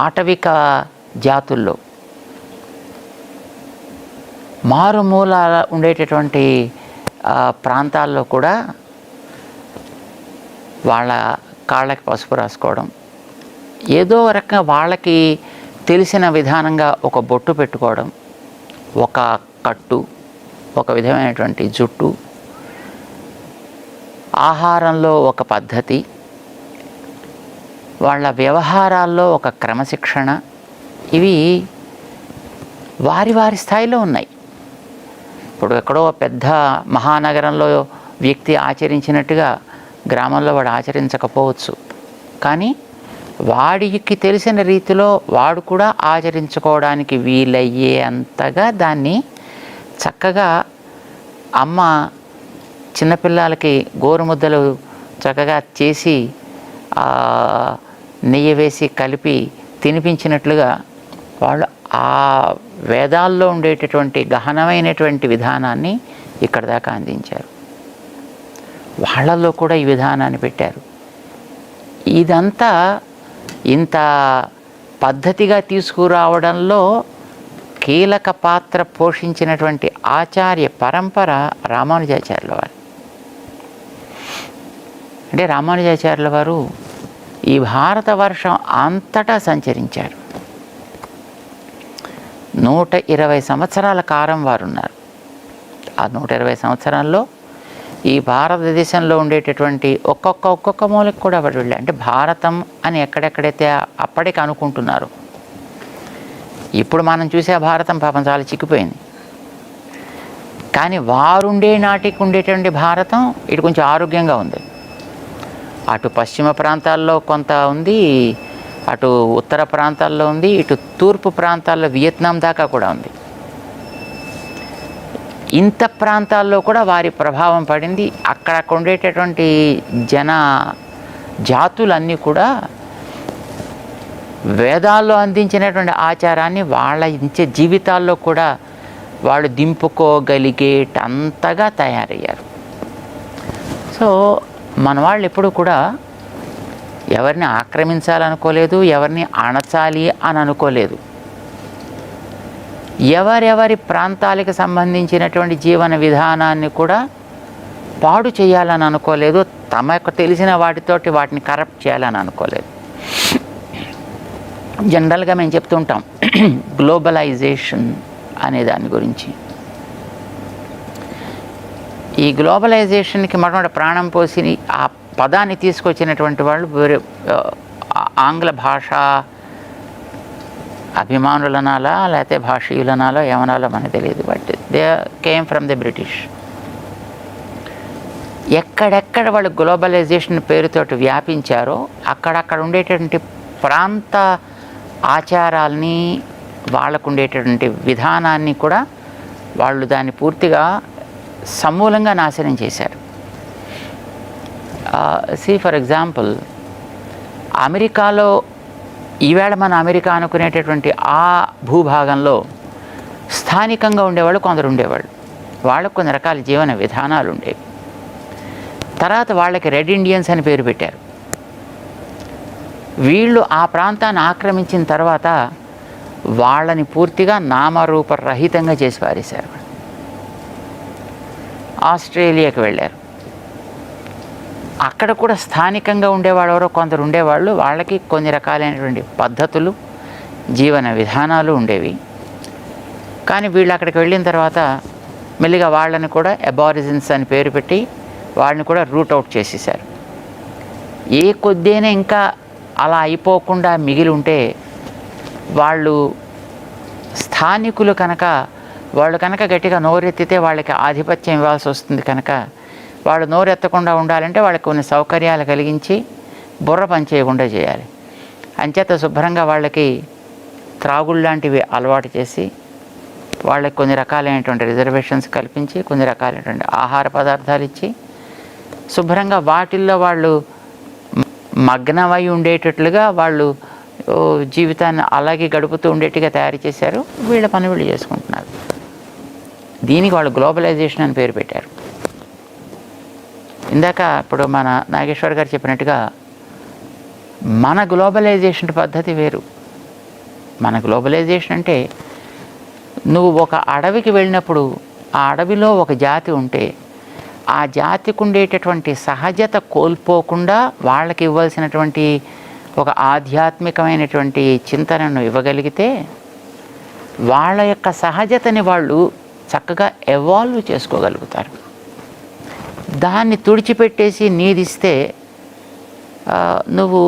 ఆటవిక జాతుల్లో, మారుమూల ఉండేటటువంటి ప్రాంతాల్లో కూడా వాళ్ళ కాళ్ళకి పసుపు రాసుకోవడం, ఏదో రకంగా వాళ్ళకి తెలిసిన విధానంగా ఒక బొట్టు పెట్టుకోవడం, ఒక కట్టు, ఒక విధమైనటువంటి జుట్టు, ఆహారంలో ఒక పద్ధతి, వాళ్ళ వ్యవహారాల్లో ఒక క్రమశిక్షణ, ఇవి వారి స్థాయిలో ఉన్నాయి. ఇప్పుడు ఎక్కడో పెద్ద మహానగరంలో వ్యక్తి ఆచరించినట్టుగా గ్రామంలో వాడు ఆచరించకపోవచ్చు, కానీ వాడికి తెలిసిన రీతిలో వాడు కూడా ఆచరించుకోవడానికి వీలయ్యే అంతగా దాన్ని చక్కగా అమ్మ చిన్నపిల్లలకి గోరుముద్దలు చక్కగా చేసి నెయ్యి వేసి కలిపి తినిపించినట్లుగా వాళ్ళు ఆ వేదాల్లో ఉండేటటువంటి గహనమైనటువంటి విధానాన్ని ఇక్కడ దాకా అందించారు. వాళ్ళల్లో కూడా ఈ విధానాన్ని పెట్టారు. ఇదంతా ఇంత పద్ధతిగా తీసుకురావడంలో కీలక పాత్ర పోషించినటువంటి ఆచార్య పరంపర రామానుజాచార్యుల వారు. అంటే రామానుజాచార్యుల వారు ఈ భారతవర్షం అంతటా సంచరించారు. 120 సంవత్సరాల కాలం వారు ఉన్నారు. ఆ 120 సంవత్సరాల్లో ఈ భారతదేశంలో ఉండేటటువంటి ఒక్కొక్క మూలకి కూడా వాడు వెళ్ళారు. అంటే భారతం అని ఎక్కడెక్కడైతే అప్పటికి అనుకుంటున్నారు, ఇప్పుడు మనం చూసే భారతం పాపం చాలా చిక్కిపోయింది. కానీ వారుండే నాటికి ఉండేటువంటి భారతం ఇటు కొంచెం ఆరోగ్యంగా ఉంది. అటు పశ్చిమ ప్రాంతాల్లో కొంత ఉంది, అటు ఉత్తర ప్రాంతాల్లో ఉంది, ఇటు తూర్పు ప్రాంతాల్లో వియత్నాం దాకా కూడా ఉంది. ఇంత ప్రాంతాల్లో కూడా వారి ప్రభావం పడింది. అక్కడ ఉండేటటువంటి జాతులన్నీ కూడా వేదాల్లో అందించినటువంటి ఆచారాన్ని వాళ్ళ జీవితాల్లో కూడా వాళ్ళు దింపుకోగలిగేటంతగా తయారయ్యారు. సో మన వాళ్ళు ఎప్పుడు కూడా ఎవరిని ఆక్రమించాలనుకోలేదు, ఎవరిని అణచాలి అని అనుకోలేదు. ఎవరెవరి ప్రాంతాలకు సంబంధించినటువంటి జీవన విధానాన్ని కూడా పాడు చేయాలని అనుకోలేదు, తమకు తెలిసిన వాటితోటి వాటిని కరప్ట్ చేయాలని అనుకోలేదు. జనరల్గా మేము చెప్తుంటాం గ్లోబలైజేషన్ అనే దాని గురించి. ఈ గ్లోబలైజేషన్కి మొట్టమొదటి ప్రాణం పోసి ఆ పదాన్ని తీసుకొచ్చినటువంటి వాళ్ళు వేరే ఆంగ్ల భాష అభిమానులనాలా లేకపోతే భాషీయులనాలో ఏమనాలో మనకు తెలియదు, but they came from the British. ఎక్కడెక్కడ వాళ్ళు గ్లోబలైజేషన్ పేరుతోటి వ్యాపించారో అక్కడక్కడ ఉండేటటువంటి ప్రాంత ఆచారాల్ని, వాళ్ళకు ఉండేటటువంటి విధానాన్ని కూడా వాళ్ళు దాన్ని పూర్తిగా సమూలంగా నాశనం చేశారు. ఫర్ ఎగ్జాంపుల్, అమెరికాలో ఈవేళ మన అమెరికా అనుకునేటటువంటి ఆ భూభాగంలో స్థానికంగా ఉండేవాళ్ళు కొందరు ఉండేవాళ్ళు. వాళ్ళకు కొన్ని రకాల జీవన విధానాలు ఉండేవి. తర్వాత వాళ్ళకి రెడ్ ఇండియన్స్ అని పేరు పెట్టారు. వీళ్ళు ఆ ప్రాంతాన్ని ఆక్రమించిన తర్వాత వాళ్ళని పూర్తిగా నామరూపరహితంగా చేసి పారేశారు. ఆస్ట్రేలియాకి వెళ్ళారు. అక్కడ కూడా స్థానికంగా ఉండేవాళ్ళు ఎవరో కొందరు ఉండేవాళ్ళు. వాళ్ళకి కొన్ని రకాలైనటువంటి పద్ధతులు, జీవన విధానాలు ఉండేవి. కానీ వీళ్ళు అక్కడికి వెళ్ళిన తర్వాత మెల్లిగా వాళ్ళని కూడా అబారిజిన్స్ అని పేరు పెట్టి వాళ్ళని కూడా రూట్ అవుట్ చేసేసారు. ఏ కొద్దిగా ఇంకా అలా అయిపోకుండా మిగిలి ఉంటే వాళ్ళు స్థానికులు కనుక, వాళ్ళు కనుక గట్టిగా నోరెత్తితే వాళ్ళకి ఆధిపత్యం ఇవ్వాల్సి వస్తుంది. కనుక వాళ్ళు నోరెత్తకుండా ఉండాలంటే వాళ్ళకి కొన్ని సౌకర్యాలు కలిగించి బుర్ర పని చేయకుండా చేయాలి. అంచేత శుభ్రంగా వాళ్ళకి త్రాగుళ్ళు లాంటివి అలవాటు చేసి వాళ్ళకి కొన్ని రకాలైనటువంటి రిజర్వేషన్స్ కల్పించి కొన్ని రకాలైనటువంటి ఆహార పదార్థాలు ఇచ్చి శుభ్రంగా వాటిల్లో వాళ్ళు మగ్నమై ఉండేటట్లుగా వాళ్ళు జీవితాన్ని అలాగే గడుపుతూ ఉండేట్టుగా తయారు చేశారు. వీళ్ళ పని వీళ్ళు చేసుకుంటున్నారు. దీనికి వాళ్ళు గ్లోబలైజేషన్ అని పేరు పెట్టారు. ఇందాక ఇప్పుడు మన నాగేశ్వర్ గారు చెప్పినట్టుగా మన గ్లోబలైజేషన్ పద్ధతి వేరు. మన గ్లోబలైజేషన్ అంటే నువ్వు ఒక అడవికి వెళ్ళినప్పుడు ఆ అడవిలో ఒక జాతి ఉంటే ఆ జాతికి ఉండేటటువంటి సహజత కోల్పోకుండా వాళ్ళకి ఇవ్వాల్సినటువంటి ఒక ఆధ్యాత్మికమైనటువంటి చింతనను ఇవ్వగలిగితే వాళ్ళ యొక్క సహజతని వాళ్ళు చక్కగా ఎవాల్వ్ చేసుకోగలుగుతారు. దాన్ని తుడిచిపెట్టేసి నీదిస్తే నువ్వు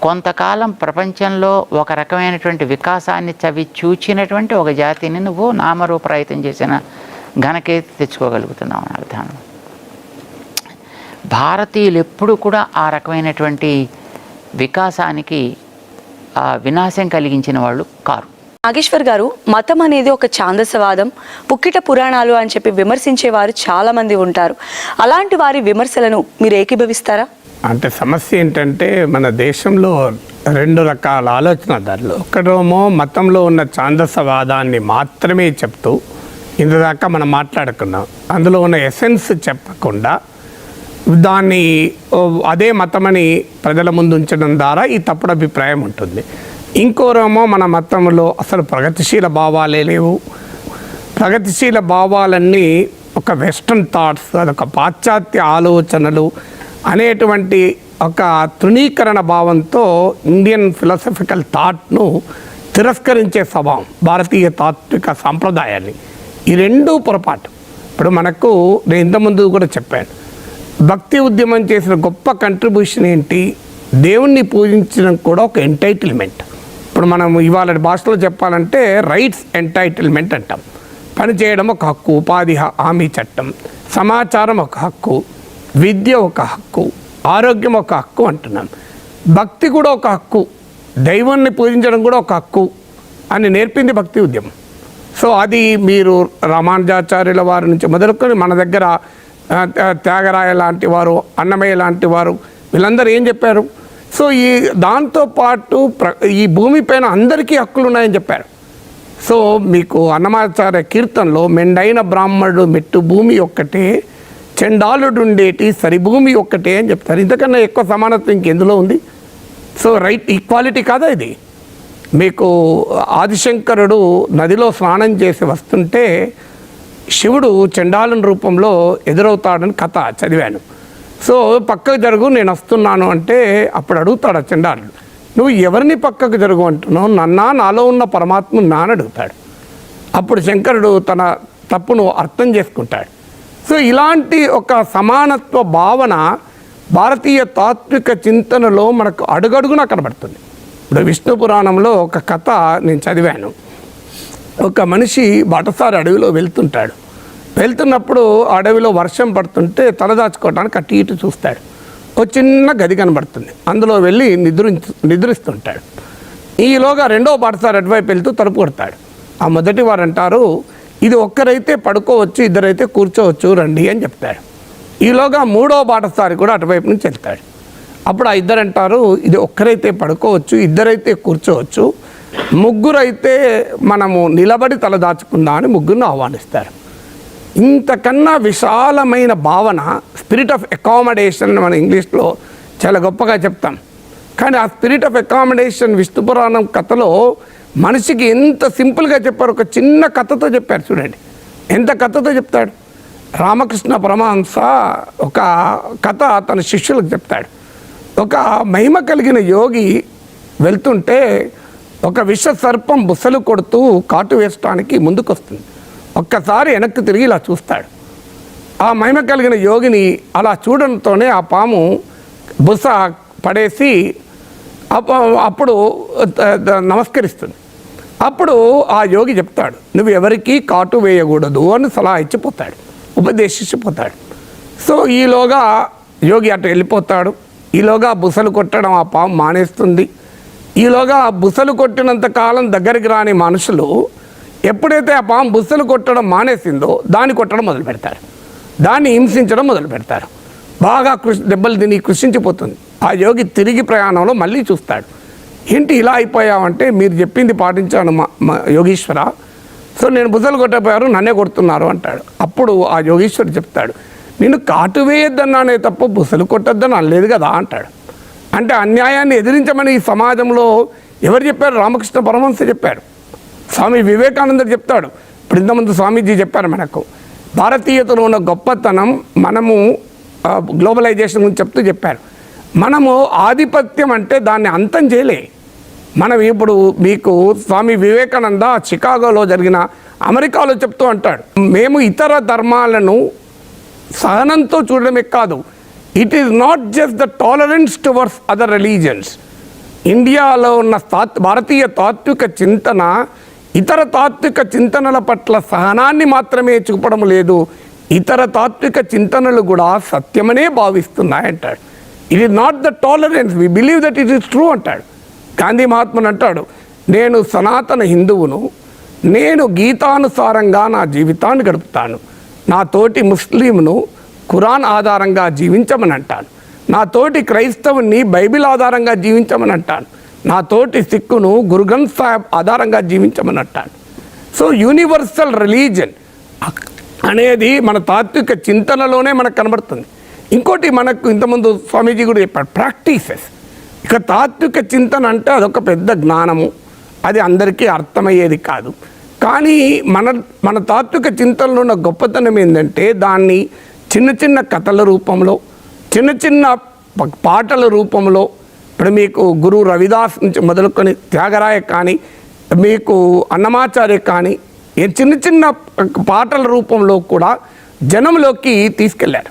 కొంతకాలం ప్రపంచంలో ఒక రకమైనటువంటి వికాసాన్ని చూచినటువంటి ఒక జాతిని నువ్వు నామరూపరహితం చేసిన ఘనకీర్తి తెచ్చుకోగలుగుతున్నావు అని అర్థం. భారతీయులు ఎప్పుడు కూడా ఆ రకమైనటువంటి వికాసానికి వినాశం కలిగించిన వాళ్ళు కారు. నాగేశ్వర్ గారు, మతం అనేది ఒక ఛాందసవాదం, పుక్కిట పురాణాలు అని చెప్పి విమర్శించేవారు చాలామంది ఉంటారు. అలాంటి వారి విమర్శలను మీరు ఏకీభవిస్తారా? అంటే సమస్య ఏంటంటే మన దేశంలో రెండు రకాల ఆలోచనదారులు. ఒకటేమో మతంలో ఉన్న ఛాందసవాదాన్ని మాత్రమే చెప్తూ ఇంతదాకా మనం మాట్లాడుకున్నాం, అందులో ఉన్న ఎసెన్స్ చెప్పకుండా దాన్ని అదే మతమని ప్రజల ముందు ఉంచడం ద్వారా ఈ తప్పుడు అభిప్రాయం ఉంటుంది. ఇంకోరేమో మన మతంలో అసలు ప్రగతిశీల భావాలే లేవు, ప్రగతిశీల భావాలన్నీ ఒక వెస్ట్రన్ థాట్స్, అదొక పాశ్చాత్య ఆలోచనలు అనేటువంటి ఒక తృణీకరణ భావంతో ఇండియన్ ఫిలాసఫికల్ థాట్ను తిరస్కరించే స్వభావం భారతీయ తాత్విక సాంప్రదాయాన్ని. ఈ రెండూ పొరపాటు. ఇప్పుడు మనకు నేను ఇంతకుముందు కూడా చెప్పాను, భక్తి ఉద్యమం చేసిన గొప్ప కంట్రిబ్యూషన్ ఏంటి? దేవుణ్ణి పూజించడం కూడా ఒక ఎంటైటిల్మెంట్. ఇప్పుడు మనం ఇవాళ భాషలో చెప్పాలంటే రైట్స్ ఎంటైటిల్మెంట్ అంటాం. పని చేయడం ఒక హక్కు, ఉపాధి హామీ చట్టం, సమాచారం ఒక హక్కు, విద్య ఒక హక్కు, ఆరోగ్యం ఒక హక్కు అంటున్నాం. భక్తి కూడా ఒక హక్కు, దైవాన్ని పూజించడం కూడా ఒక హక్కు అని నేర్పింది భక్తి ఉద్యమం. సో అది మీరు రామానుజాచార్యుల వారి నుంచి మొదలుకొని మన దగ్గర త్యాగరాయ లాంటి వారు, అన్నమయ్య లాంటి వారు, వీళ్ళందరూ ఏం చెప్పారు? సో ఈ దాంతోపాటు ఈ భూమిపైన అందరికీ హక్కులు ఉన్నాయని చెప్పారు. సో మీకు అన్నమాచార్య కీర్తనలో మెండైన బ్రాహ్మణుడు మెట్టు భూమి ఒక్కటే, చండాలుడు ఉండేటి సరిభూమి ఒక్కటే అని చెప్తారు. ఇంతకన్నా ఎక్కువ సమానత్వం ఇంకెందులో ఉంది? సో రైట్ ఈక్వాలిటీ కాదా ఇది? మీకు ఆదిశంకరుడు నదిలో స్నానం చేసి వస్తుంటే శివుడు చండాలుని రూపంలో ఎదురవుతాడని కథ చదివాను. సో పక్కకు జరుగు, నేను వస్తున్నాను అంటే అప్పుడు అడుగుతాడు ఆ చండాలుడు, నువ్వు ఎవరిని పక్కకు జరుగు అంటున్నావు? నాలో ఉన్న పరమాత్మ నాన్న అడుగుతాడు. అప్పుడు శంకరుడు తన తప్పును అర్థం చేసుకుంటాడు. సో ఇలాంటి ఒక సమానత్వ భావన భారతీయ తాత్విక చింతనలో మనకు అడుగడుగునా కనబడుతుంది. ఇప్పుడు విష్ణు పురాణంలో ఒక కథ నేను చదివాను. ఒక మనిషి బాటసారి అడవిలో వెళ్తున్నప్పుడు అడవిలో వర్షం పడుతుంటే తలదాచుకోవడానికి అటు ఇటు చూస్తాడు. ఒక చిన్న గది కనబడుతుంది, అందులో వెళ్ళి నిద్రిస్తుంటాడు. ఈలోగా రెండో బాటసారి అటువైపు వెళ్తూ తలుపు కొడతాడు. ఆ మొదటి వారు అంటారు, ఇది ఒక్కరైతే పడుకోవచ్చు, ఇద్దరైతే కూర్చోవచ్చు, రండి అని చెప్తాడు. ఈలోగా మూడో బాటసారి కూడా అటువైపు నుంచి వెళ్తాడు. అప్పుడు ఆ ఇద్దరు అంటారు, ఇది ఒక్కరైతే పడుకోవచ్చు, ఇద్దరైతే కూర్చోవచ్చు, ముగ్గురైతే మనము నిలబడి తలదాచుకుందాం అని ముగ్గురిని ఆహ్వానిస్తారు. ఇంతకన్నా విశాలమైన భావన, స్పిరిట్ ఆఫ్ అకామిడేషన్ మన ఇంగ్లీష్లో చాలా గొప్పగా చెప్తాం. కానీ ఆ స్పిరిట్ ఆఫ్ అకామిడేషన్ విష్ణు పురాణం కథలో మనిషికి ఎంత సింపుల్గా చెప్పారు. ఒక చిన్న కథతో చెప్పారు చూడండి, ఎంత కథతో చెప్తాడు. రామకృష్ణ పరమహంస ఒక కథ తన శిష్యులకు చెప్తాడు. ఒక మహిమ కలిగిన యోగి వెళ్తుంటే ఒక విష సర్పం బుసలు కొడుతూ కాటు వేయడానికి ముందుకు వస్తుంది. ఒక్కసారి వెనక్కి తిరిగి ఇలా చూస్తాడు. ఆ మహిమ కలిగిన యోగిని అలా చూడడంతోనే ఆ పాము బుస పడేసి అప్పుడు నమస్కరిస్తుంది. అప్పుడు ఆ యోగి చెప్తాడు, నువ్వు ఎవరికీ కాటు వేయకూడదు అని సలహా ఇచ్చిపోతాడు, ఉపదేశించిపోతాడు. సో ఈలోగా యోగి అటు వెళ్ళిపోతాడు. ఈలోగా బుసలు కొట్టడం ఆ పాము మానేస్తుంది. ఈలోగా బుసలు కొట్టినంత కాలం దగ్గరికి రాని మనుషులు ఎప్పుడైతే ఆ పాము బుసలు కొట్టడం మానేసిందో దాన్ని కొట్టడం మొదలు పెడతారు, దాన్ని హింసించడం మొదలు పెడతారు. బాగా దెబ్బలు తిని కృషించిపోతుంది. ఆ యోగి తిరిగి ప్రయాణంలో మళ్ళీ చూస్తాడు. ఏంటి ఇలా అయిపోయావంటే, మీరు చెప్పింది పాటించాను యోగీశ్వర, సో నేను బుసలు కొట్టపోయారు, నన్నే కొడుతున్నారు అంటాడు. అప్పుడు ఆ యోగీశ్వరుడు చెప్తాడు, నేను కాటు వేయొద్దన్నానే తప్ప బుసలు కొట్టొద్దని అనలేదు కదా అంటాడు. అంటే అన్యాయాన్ని ఎదిరించమని ఈ సమాజంలో ఎవరు చెప్పారు? రామకృష్ణ పరమహంస చెప్పారు, స్వామి వివేకానందుడు చెప్తాడు. ఇప్పుడు ఇంతకుముందు స్వామీజీ చెప్పారు, మనకు భారతీయతలో ఉన్న గొప్పతనం మనము గ్లోబలైజేషన్ గురించి చెప్తూ చెప్పారు. మనము ఆధిపత్యం అంటే దాన్ని అంతం చేయలే. మనం ఇప్పుడు మీకు స్వామి వివేకానంద చికాగోలో జరిగిన అమెరికాలో చెప్తూ అంటాడు, మేము ఇతర ధర్మాలను సహనంతో చూడడమే కాదు, it is not just the tolerance towards other religions. ఇండియాలో ఉన్న భారతీయ తాత్విక చింతన ఇతర తాత్విక చింతనల పట్ల సహనాన్ని మాత్రమే చూపడం లేదు, ఇతర తాత్విక చింతనలు కూడా సత్యమనే భావిస్తున్నాయంటాడు. It is not the tolerance, we believe that it is true అంటాడు. గాంధీ మహాత్ముడు అంటాడు, నేను సనాతన హిందువును, నేను గీతానుసారంగా నా జీవితాన్ని గడుపుతాను, నా తోటి ముస్లింను ఖురాన్ ఆధారంగా జీవించమని అంటాను, నా తోటి క్రైస్తవుని బైబిల్ ఆధారంగా జీవించమని అంటాను, నా తోటి సిక్కును గురు గ్రంథ్ సాహిబ్ ఆధారంగా జీవించమని అంటాను. సో యూనివర్సల్ రిలీజన్ అనేది మన తాత్విక చింతనలోనే మనకు కనబడుతుంది. ఇంకోటి మనకు ఇంతకుముందు స్వామీజీ కూడా చెప్పాడు, ప్రాక్టీసెస్. ఇక తాత్విక చింతన అంటే అదొక పెద్ద జ్ఞానము, అది అందరికీ అర్థమయ్యేది కాదు. కానీ మన తాత్విక చింతనలో ఉన్న గొప్పతనం ఏంటంటే దాన్ని చిన్న చిన్న కథల రూపంలో, చిన్న చిన్న పాటల రూపంలో, ఇప్పుడు మీకు గురు రవిదాస్ నుంచి మొదలుకొని త్యాగరాయ కానీ, మీకు అన్నమాచార్య కానీ, చిన్న చిన్న పాటల రూపంలో కూడా జనంలోకి తీసుకెళ్లారు.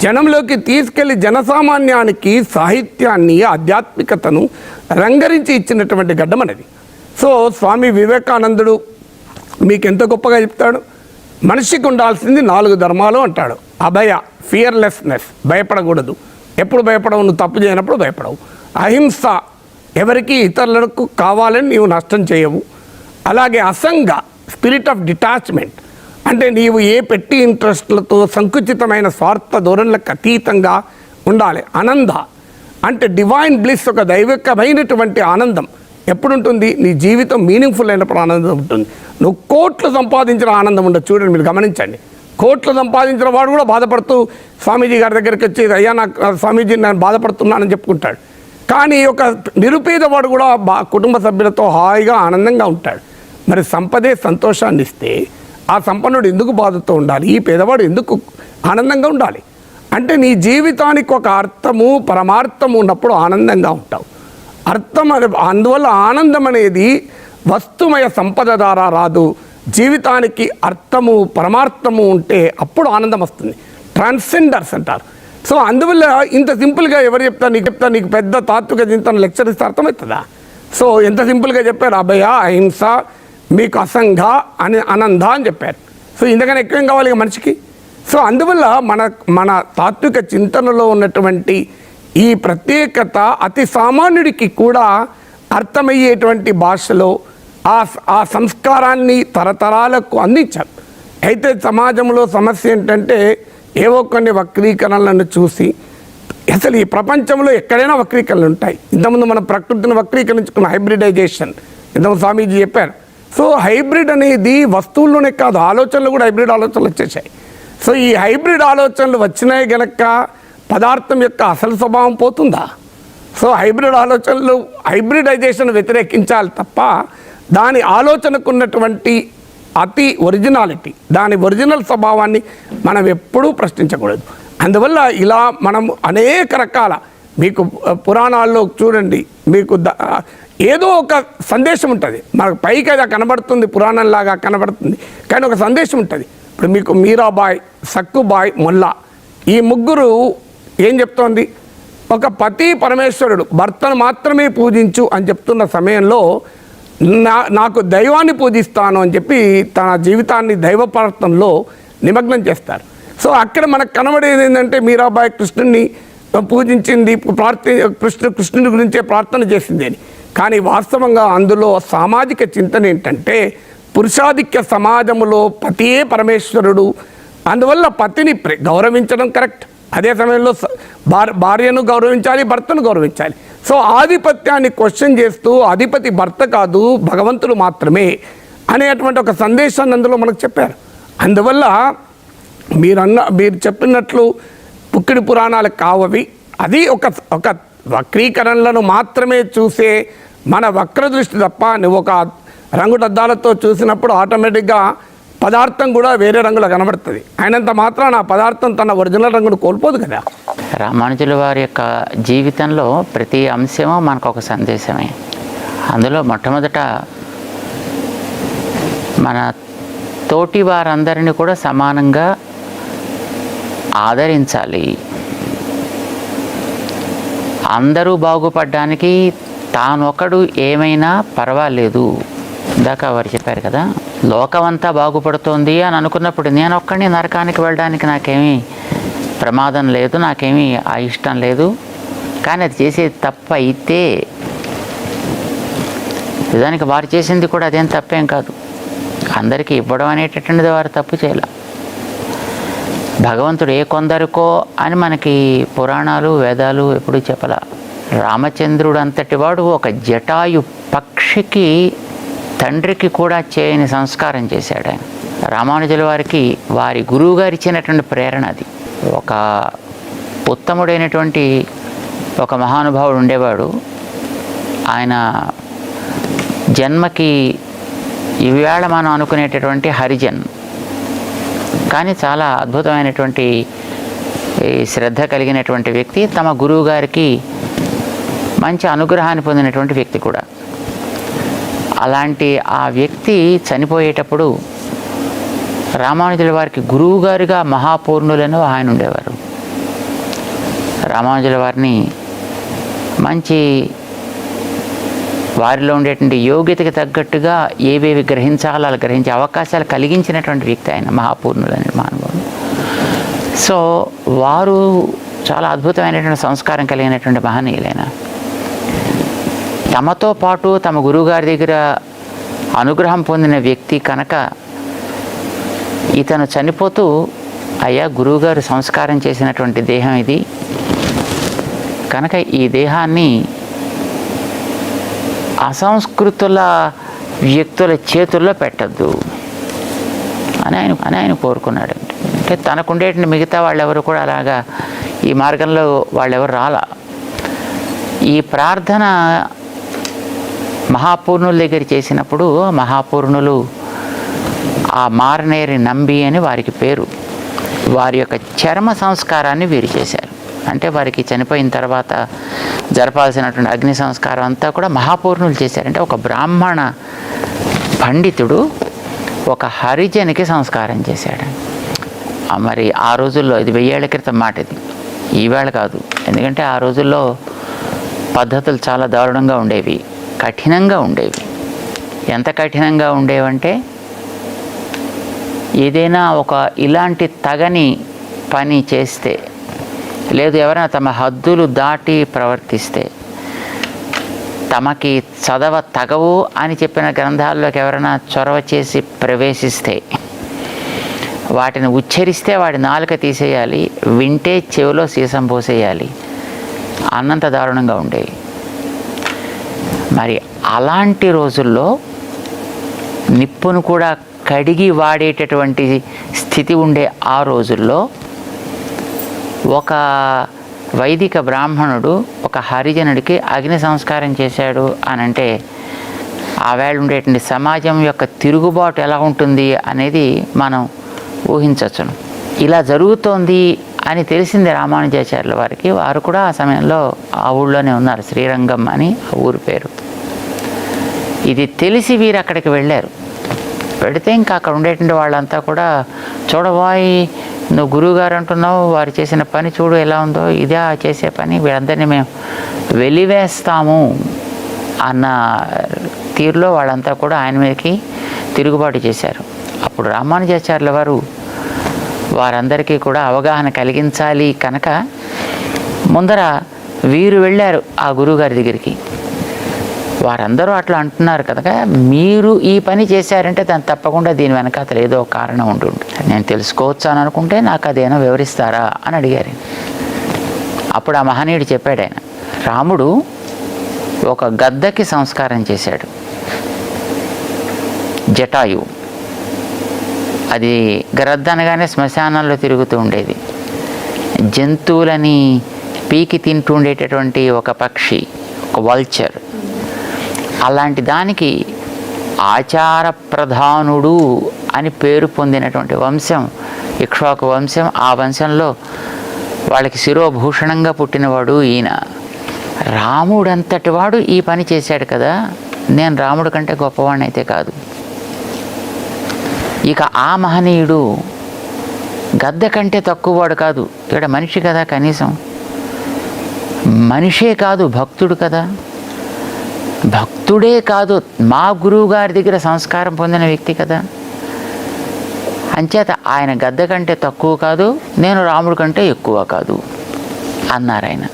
జనంలోకి తీసుకెళ్లి జనసామాన్యానికి సాహిత్యాన్ని, ఆధ్యాత్మికతను రంగరించి ఇచ్చినటువంటి గడ్డం అనేది. సో స్వామి వివేకానందుడు మీకు ఎంత గొప్పగా చెప్తాడు, మనిషికి ఉండాల్సింది 4 ధర్మాలు అంటాడు. అభయ, ఫియర్లెస్నెస్, భయపడకూడదు, ఎప్పుడు భయపడవు, నువ్వు తప్పు చేయనప్పుడు భయపడవు. అహింస, ఎవరికి ఇతరులకు కావాలని నీవు నష్టం చేయవు. అలాగే అసంగ, స్పిరిట్ ఆఫ్ డిటాచ్మెంట్, అంటే నీవు ఏ పెట్టి ఇంట్రెస్ట్లతో సంకుచితమైన స్వార్థ ధోరణులకు అతీతంగా ఉండాలి. ఆనంద అంటే డివైన్ బ్లిస్, ఒక దైవికమైనటువంటి ఆనందం ఎప్పుడు ఉంటుంది? నీ జీవితం మీనింగ్ఫుల్ అయినప్పుడు ఆనందం ఉంటుంది. నువ్వు కోట్లు సంపాదించిన ఆనందం ఉండదు. చూడండి, మీరు గమనించండి, కోట్లు సంపాదించిన వాడు కూడా బాధపడుతూ స్వామీజీ గారి దగ్గరికి వచ్చి, అయ్యా నాకు స్వామీజీ నేను బాధపడుతున్నానని చెప్పుకుంటాడు. కానీ ఒక నిరుపేదవాడు కూడా కుటుంబ సభ్యులతో హాయిగా ఆనందంగా ఉంటాడు. మరి సంపదే సంతోషాన్ని ఇస్తే ఆ సంపన్నుడు ఎందుకు బాధతో ఉండాలి? ఈ పేదవాడు ఎందుకు ఆనందంగా ఉండాలి? అంటే నీ జీవితానికి ఒక అర్థము, పరమార్థము ఉన్నప్పుడు ఆనందంగా ఉంటావు. అందువల్ల ఆనందం అనేది వస్తుమయ సంపద ద్వారా రాదు. జీవితానికి అర్థము, పరమార్థము ఉంటే అప్పుడు ఆనందం వస్తుంది. ట్రాన్సెండర్స్ అంటారు. సో అందువల్ల ఇంత సింపుల్గా ఎవరు చెప్తారు? నీకు పెద్ద తాత్విక చింతన లెక్చర్ ఇస్తే అర్థమవుతుందా? సో ఎంత సింపుల్గా చెప్పారు, అభయ, అహింస, మీకు అసంగ అని ఆనంద అని చెప్పారు. సో ఇంతకన్నా ఎక్కువేం కావాలి ఇక మనిషికి? సో అందువల్ల మన తాత్విక చింతనలో ఉన్నటువంటి ఈ ప్రత్యేకత అతి సామాన్యుడికి కూడా అర్థమయ్యేటువంటి భాషలో ఆ సంస్కారాన్ని తరతరాలకు అందించారు. అయితే సమాజంలో సమస్య ఏంటంటే ఏవో కొన్ని వక్రీకరణలను చూసి, అసలు ఈ ప్రపంచంలో ఎక్కడైనా వక్రీకరణలు ఉంటాయి. ఇంతకుముందు మనం ప్రకృతిని వక్రీకరించుకున్న హైబ్రిడైజేషన్ ఇంతకుముందు స్వామీజీ చెప్పారు. సో హైబ్రిడ్ అనేది వస్తువుల్లోనే కాదు, ఆలోచనలు కూడా హైబ్రిడ్ ఆలోచనలు వచ్చేసాయి. సో ఈ హైబ్రిడ్ ఆలోచనలు వచ్చినాయి గనక పదార్థం యొక్క అసలు స్వభావం పోతుందా? సో హైబ్రిడ్ ఆలోచనలు, హైబ్రిడైజేషన్ వ్యతిరేకించాలి తప్ప దాని ఆలోచనకు ఉన్నటువంటి అతి ఒరిజినాలిటీ, దాని ఒరిజినల్ స్వభావాన్ని మనం ఎప్పుడూ ప్రశ్నించకూడదు. అందువల్ల ఇలా మనం అనేక రకాల, మీకు పురాణాల్లో చూడండి, మీకు ఏదో ఒక సందేశం ఉంటుంది. మనకు పైకి అది కనబడుతుంది, పురాణంలాగా కనబడుతుంది, కానీ ఒక సందేశం ఉంటుంది. ఇప్పుడు మీకు మీరాబాయ్, సక్కుబాయ్, మొల్లా, ఈ ముగ్గురు ఏం చెప్తోంది? ఒక పతి పరమేశ్వరుడు భర్తను మాత్రమే పూజించు అని చెప్తున్న సమయంలో నాకు దైవాన్ని పూజిస్తాను అని చెప్పి తన జీవితాన్ని దైవ ప్రార్థనలో నిమగ్నం చేస్తారు. సో అక్కడ మనకు కనబడేది ఏంటంటే మీరాబాయి కృష్ణుని పూజించింది, కృష్ణుని గురించే ప్రార్థన చేసింది అని. కానీ వాస్తవంగా అందులో సామాజిక చింతన ఏంటంటే పురుషాధిక్య సమాజంలో పతియే పరమేశ్వరుడు, అందువల్ల పతిని గౌరవించడం కరెక్ట్, అదే సమయంలో భార్యను గౌరవించాలి, భర్తను గౌరవించాలి. సో ఆధిపత్యాన్ని క్వశ్చన్ చేస్తూ అధిపతి భర్త కాదు భగవంతుడు మాత్రమే అనేటువంటి ఒక సందేశాన్ని అందులో మనకు చెప్పారు. అందువల్ల మీరు చెప్పినట్లు పుక్కిడి పురాణాలు కావవి. అది ఒక వక్రీకరణలను మాత్రమే చూసే మన వక్ర దృష్టి తప్ప, నువ్వు ఒక రంగుడద్దాలతో చూసినప్పుడు ఆటోమేటిక్గా పదార్థం కూడా వేరే రంగులో కనబడుతుంది. అయినంత మాత్రాన ఆ పదార్థం తన ఒరిజినల్ రంగును కోల్పోదు కదా. రామానుజుల వారి యొక్క జీవితంలో ప్రతి అంశము మనకు ఒక సందేశమే. అందులో మొట్టమొదట మన తోటి వారందరినీ కూడా సమానంగా ఆదరించాలి, అందరూ బాగుపడడానికి తానొకడు ఏమైనా పర్వాలేదు. ఇందాక వారు చెప్పారు కదా, లోకమంతా బాగుపడుతోంది అని అనుకున్నప్పుడు నేను ఒక్కడిని నరకానికి వెళ్ళడానికి నాకేమీ ప్రమాదం లేదు, నాకేమీ ఇష్టం లేదు. కానీ అది చేసేది తప్పు అయితే, నిజానికి వారు చేసింది కూడా అదేం తప్పేం కాదు. అందరికీ ఇవ్వడం అనేటటువంటిది వారు తప్పు చేయాల. భగవంతుడు ఏ కొందరికో అని మనకి పురాణాలు వేదాలు ఎప్పుడూ చెప్పల. రామచంద్రుడు అంతటి వాడు ఒక జటాయు పక్షికి తండ్రికి కూడా చేయని సంస్కారం చేశాడు ఆయన. రామానుజుల వారికి వారి గురువు గారు ఇచ్చినటువంటి ప్రేరణ అది. ఒక ఉత్తముడైనటువంటి ఒక మహానుభావుడు ఉండేవాడు. ఆయన జన్మకి ఈవేళ మనం అనుకునేటటువంటి హరిజన్, కానీ చాలా అద్భుతమైనటువంటి శ్రద్ధ కలిగినటువంటి వ్యక్తి, తమ గురువు గారికి మంచి అనుగ్రహాన్ని పొందినటువంటి వ్యక్తి కూడా. అలాంటి ఆ వ్యక్తి చనిపోయేటప్పుడు రామానుజుల వారికి గురువు గారిగా మహాపూర్ణులను ఆయన ఉండేవారు. రామానుజుల వారిని మంచి వారిలో ఉండేటువంటి యోగ్యతకి తగ్గట్టుగా ఏవేవి గ్రహించాలో అలా గ్రహించే అవకాశాలు కలిగించినటువంటి వ్యక్తి ఆయన, మహాపూర్ణులని మానవుడు. సో వారు చాలా అద్భుతమైనటువంటి సంస్కారం కలిగినటువంటి మహనీయులైన, తమతో పాటు తమ గురువుగారి దగ్గర అనుగ్రహం పొందిన వ్యక్తి కనుక ఇతను చనిపోతూ, అయ్యా గురువుగారు సంస్కారం చేసినటువంటి దేహం ఇది కనుక ఈ దేహాన్ని అసంస్కృతుల వ్యక్తుల చేతుల్లో పెట్టద్దు అని ఆయన కోరుకున్నాడు. అంటే తనకుండేటువంటి మిగతా వాళ్ళెవరు కూడా అలాగా ఈ మార్గంలో వాళ్ళెవరు రాలా. ఈ ప్రార్థన మహాపూర్ణుల దగ్గర చేసినప్పుడు మహాపూర్ణులు ఆ మారనేరి నంబి అని వారికి పేరు, వారి యొక్క చర్మ సంస్కారాన్ని వీరు చేశారు. అంటే వారికి చనిపోయిన తర్వాత జరపాల్సినటువంటి అగ్ని సంస్కారం అంతా కూడా మహాపూర్ణులు చేశారు. అంటే ఒక బ్రాహ్మణ పండితుడు ఒక హరిజనికి సంస్కారం చేశాడు. మరి ఆ రోజుల్లో, ఇది 1000 ఏళ్ల క్రితం మాట, ఇది ఈవేళ కాదు. ఎందుకంటే ఆ రోజుల్లో పద్ధతులు చాలా దారుణంగా ఉండేవి, కఠినంగా ఉండేవి. ఎంత కఠినంగా ఉండేవంటే ఏదైనా ఒక ఇలాంటి తగని పని చేస్తే, లేదు ఎవరైనా తమ హద్దులు దాటి ప్రవర్తిస్తే, తమకి చదవ తగవు అని చెప్పిన గ్రంథాల్లోకి ఎవరైనా చొరవ చేసి ప్రవేశిస్తే వాటిని ఉచ్చరిస్తే వాడి నాలుక తీసేయాలి, వింటే చెవిలో సీసం పోసేయాలి, అన్నంత దారుణంగా ఉండేవి. మరి అలాంటి రోజుల్లో నిప్పును కూడా కడిగి వాడేటటువంటి స్థితి ఉండే ఆ రోజుల్లో ఒక వైదిక బ్రాహ్మణుడు ఒక హరిజనుడికి అగ్ని సంస్కారం చేశాడు అని అంటే ఆవేళ ఉండేటువంటి సమాజం యొక్క తిరుగుబాటు ఎలా ఉంటుంది అనేది మనం ఊహించవచ్చును. ఇలా జరుగుతోంది అని తెలిసింది రామానుజాచార్యుల వారికి. వారు కూడా ఆ సమయంలో ఆ ఊళ్ళోనే ఉన్నారు, శ్రీరంగం అని ఆ ఊరి పేరు. ఇది తెలిసి వీరు అక్కడికి వెళ్ళారు. పెడితే ఇంకా అక్కడ ఉండేటువంటి వాళ్ళంతా కూడా, చూడబోయి నువ్వు గురువుగారు అంటున్నావు, వారు చేసిన పని చూడు ఎలా ఉందో, ఇదే చేసే పని, వీళ్ళందరినీ మేము వెలివేస్తాము అన్న తీరులో వాళ్ళంతా కూడా ఆయన మీదకి తిరుగుబాటు చేశారు. అప్పుడు రామానుజాచార్యుల వారు వారందరికీ కూడా అవగాహన కలిగించాలి కనుక ముందర వీరు వెళ్ళారు ఆ గురువుగారి దగ్గరికి. వారందరూ అట్లా అంటున్నారు కనుక మీరు ఈ పని చేశారంటే దాన్ని తప్పకుండా దీని వెనక అతను ఏదో కారణం ఉంటుంది, నేను తెలుసుకోవచ్చు అని అనుకుంటే నాకు అదేనా వివరిస్తారా అని అడిగారు. అప్పుడు ఆ మహనీయుడు చెప్పాడు, ఆయన రాముడు ఒక గద్దకి సంస్కారం చేశాడు, జటాయు. అది గ్రద్ద అనగానే శ్మశానాల్లో తిరుగుతూ ఉండేది, జంతువులని పీకి తింటూ ఉండేటటువంటి ఒక పక్షి, ఒక వల్చర్. అలాంటి దానికి ఆచార ప్రధానుడు అని పేరు పొందినటువంటి వంశం ఇక్ష్వాకు వంశం. ఆ వంశంలో వాళ్ళకి శిరోభూషణంగా పుట్టినవాడు ఈయన. రాముడంతటి వాడు ఈ పని చేశాడు కదా, నేను రాముడి కంటే గొప్పవాడిని అయితే కాదు. ఇక ఆ మహనీయుడు గద్ద కంటే తక్కువవాడు కాదు, ఇక్కడ మనిషి కదా, కనీసం మనిషే కాదు భక్తుడు కదా, భక్తుడే కాదు మా గురువు గారి దగ్గర సంస్కారం పొందిన వ్యక్తి కదా. అంచేత ఆయన గద్ద కంటే తక్కువ కాదు, నేను రాముడి కంటే ఎక్కువ కాదు అన్నారు ఆయన.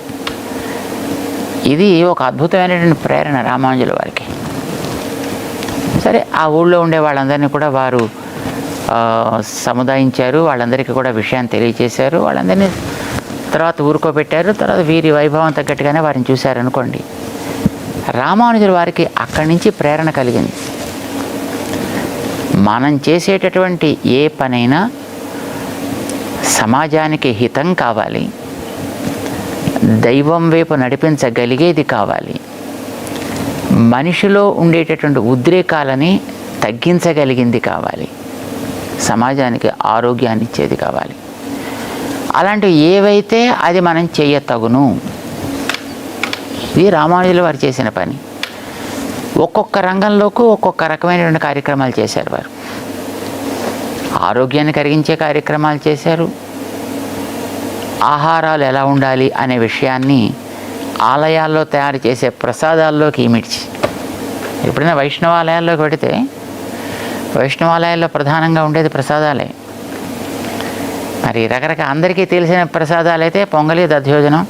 ఇది ఒక అద్భుతమైనటువంటి ప్రేరణ రామానుజుల వారికి. సరే, ఆ ఊళ్ళో ఉండే వాళ్ళందరినీ కూడా వారు సముదాయించారు, వాళ్ళందరికీ కూడా విషయాన్ని తెలియజేశారు, వాళ్ళందరినీ తర్వాత ఊరుకోబెట్టారు. తర్వాత వీరి వైభవం తగ్గట్టుగానే వారిని చూశారనుకోండి. రామానుజుల వారికి అక్కడి నుంచి ప్రేరణ కలిగింది. మనం చేసేటటువంటి ఏ పనైనా సమాజానికి హితం కావాలి, దైవం వైపు నడిపించగలిగేది కావాలి, మనిషిలో ఉండేటటువంటి ఉద్రేకాలని తగ్గించగలిగింది కావాలి, సమాజానికి ఆరోగ్యాన్ని ఇచ్చేది కావాలి. అలాంటివి ఏవైతే అది మనం చేయతగును. ఇది రామానుజుల వారు చేసిన పని. ఒక్కొక్క రంగంలోకి ఒక్కొక్క రకమైనటువంటి కార్యక్రమాలు చేశారు వారు. ఆరోగ్యాన్ని కలిగించే కార్యక్రమాలు చేశారు, ఆహారాలు ఎలా ఉండాలి అనే విషయాన్ని ఆలయాల్లో తయారు చేసే ప్రసాదాల్లోకి ఇమిడ్చి. ఎప్పుడైనా వైష్ణవాలయాల్లోకి పెడితే వైష్ణవాలయాల్లో ప్రధానంగా ఉండేది ప్రసాదాలే. మరి రకరకాల అందరికీ తెలిసిన ప్రసాదాలు అయితే పొంగలి, దధ్యోజనం,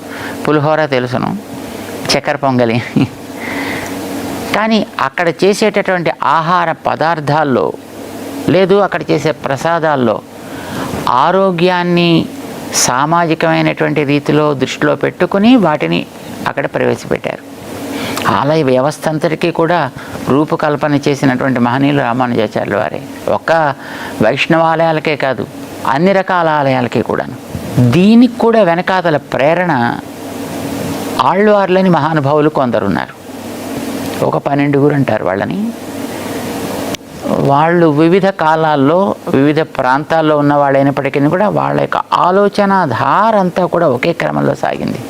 పులిహోర తెలుసును, చక్కెర పొంగలి. కానీ అక్కడ చేసేటటువంటి ఆహార పదార్థాల్లో లేదు, అక్కడ చేసే ప్రసాదాల్లో ఆరోగ్యాన్ని సామాజికమైనటువంటి రీతిలో దృష్టిలో పెట్టుకుని వాటిని అక్కడ ప్రవేశపెట్టారు. ఆలయ వ్యవస్థ అంతటికీ కూడా రూపకల్పన చేసినటువంటి మహనీయులు రామానుజాచార్యుల వారే. ఒక్క వైష్ణవాలయాలకే కాదు, అన్ని రకాల ఆలయాలకి కూడాను. దీనికి కూడా వెనకాతల ప్రేరణ ఆళ్వార్లని మహానుభావులు కొందరున్నారు. ఒక 12 అంటారు వాళ్ళని. వాళ్ళు వివిధ కాలాల్లో వివిధ ప్రాంతాల్లో ఉన్న వాళ్ళైనప్పటికీ కూడా వాళ్ళ యొక్క ఆలోచన ధారంతా కూడా ఒకే క్రమంలో సాగింది.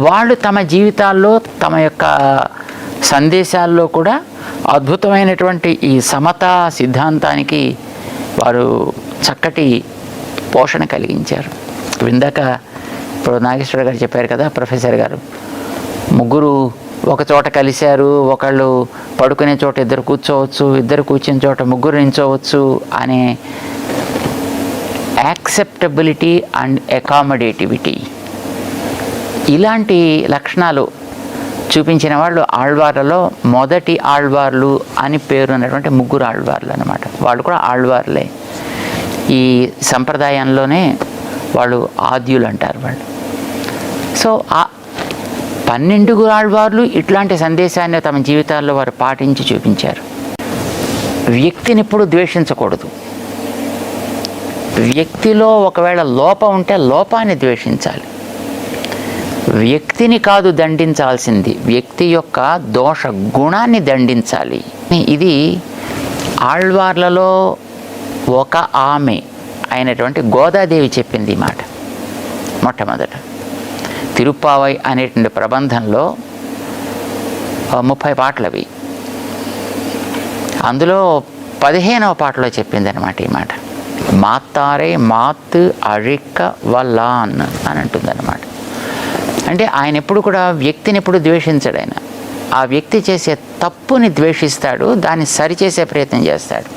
వాళ్ళు తమ జీవితాల్లో తమ యొక్క సందేశాల్లో కూడా అద్భుతమైనటువంటి ఈ సమతా సిద్ధాంతానికి వారు చక్కటి పోషణ కలిగించారు. ఇందాక ఇప్పుడు నాగేశ్వర గారు చెప్పారు కదా, ప్రొఫెసర్ గారు, ముగ్గురు ఒక చోట కలిశారు, ఒకళ్ళు పడుకునే చోట ఇద్దరు కూర్చోవచ్చు, ఇద్దరు కూర్చునే చోట ముగ్గురు నించోవచ్చు అనే యాక్సెప్టబిలిటీ అండ్ అకామిడేటివిటీ, ఇలాంటి లక్షణాలు చూపించిన వాళ్ళు ఆళ్వార్లలో మొదటి ఆళ్వార్లు అని పేరు ఉన్నటువంటి ముగ్గురు ఆళ్వార్లు అన్నమాట. వాళ్ళు కూడా ఆళ్వార్లే. ఈ సంప్రదాయంలోనే వాళ్ళు ఆద్యులు అంటారు వాళ్ళు. సో ఆ 12 ఆళ్వార్లు ఇట్లాంటి సందేశాన్ని తమ జీవితాల్లో వారు పాటించి చూపించారు. వ్యక్తిని ఎప్పుడు ద్వేషించకూడదు. వ్యక్తిలో ఒకవేళ లోపం ఉంటే లోపాన్ని ద్వేషించాలి. వ్యక్తిని కాదు దండించాల్సింది, వ్యక్తి యొక్క దోష గుణాన్ని దండించాలి. ఇది ఆళ్వార్లలో ఒక ఆమె అయినటువంటి గోదాదేవి చెప్పింది ఈ మాట మొట్టమొదట. తిరుప్పావై అనేటువంటి ప్రబంధంలో 30 పాటలు అవి. అందులో 15వ పాటలో చెప్పింది అనమాట ఈ మాట. మాత్తారే మాత్ అழிక్క వల్లాన్ అని అంటుందన్నమాట. అంటే ఆయన ఎప్పుడు కూడా వ్యక్తిని ఎప్పుడు ద్వేషించడు. ఆయన ఆ వ్యక్తి చేసే తప్పుని ద్వేషిస్తాడు, దాన్ని సరిచేసే ప్రయత్నం చేస్తాడు.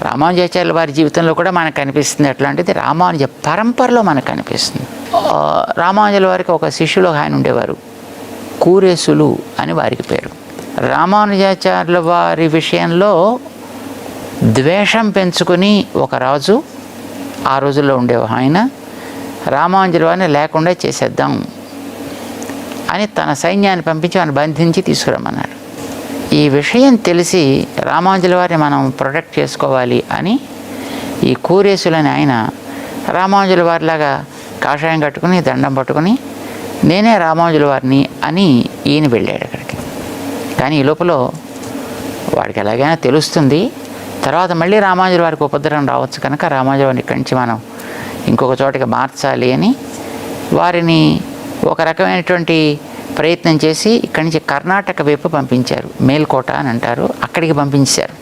రామానుజాచార్యుల వారి జీవితంలో కూడా మనకు కనిపిస్తుంది. అట్లాంటిది రామానుజ పరంపరలో మనకు కనిపిస్తుంది. రామానుజుల వారికి ఒక శిష్యులు ఆయన ఉండేవారు, కూరేసులు అని వారికి పేరు. రామానుజాచార్యుల వారి విషయంలో ద్వేషం పెంచుకొని ఒక రాజు ఆ రోజుల్లో ఉండేవారు. ఆయన రామానుజుల వారిని లేకుండా చేసేద్దాం అని తన సైన్యాన్ని పంపించి ఆయన బంధించి తీసుకురమ్మన్నాడు. ఈ విషయం తెలిసి రామానుజుల వారిని మనం ప్రొటెక్ట్ చేసుకోవాలి అని ఈ కూరేసులని ఆయన రామానుజుల వారిలాగా కాషాయం కట్టుకుని దండం పట్టుకుని నేనే రామానుజుల వారిని అని ఈయన వెళ్ళాడు అక్కడికి. కానీ ఈ లోపల వాడికి ఎలాగైనా తెలుస్తుంది, తర్వాత మళ్ళీ రామానుజుల వారికి ఉపద్రవం రావచ్చు కనుక రామానుజుల వారిని ఇక్కడి నుంచి మనం ఇంకొక చోటకి మార్చాలి అని వారిని ఒక రకమైనటువంటి ప్రయత్నం చేసి ఇక్కడి నుంచి కర్ణాటక వైపు పంపించారు. మేల్కోట అని అంటారు, అక్కడికి పంపించారు.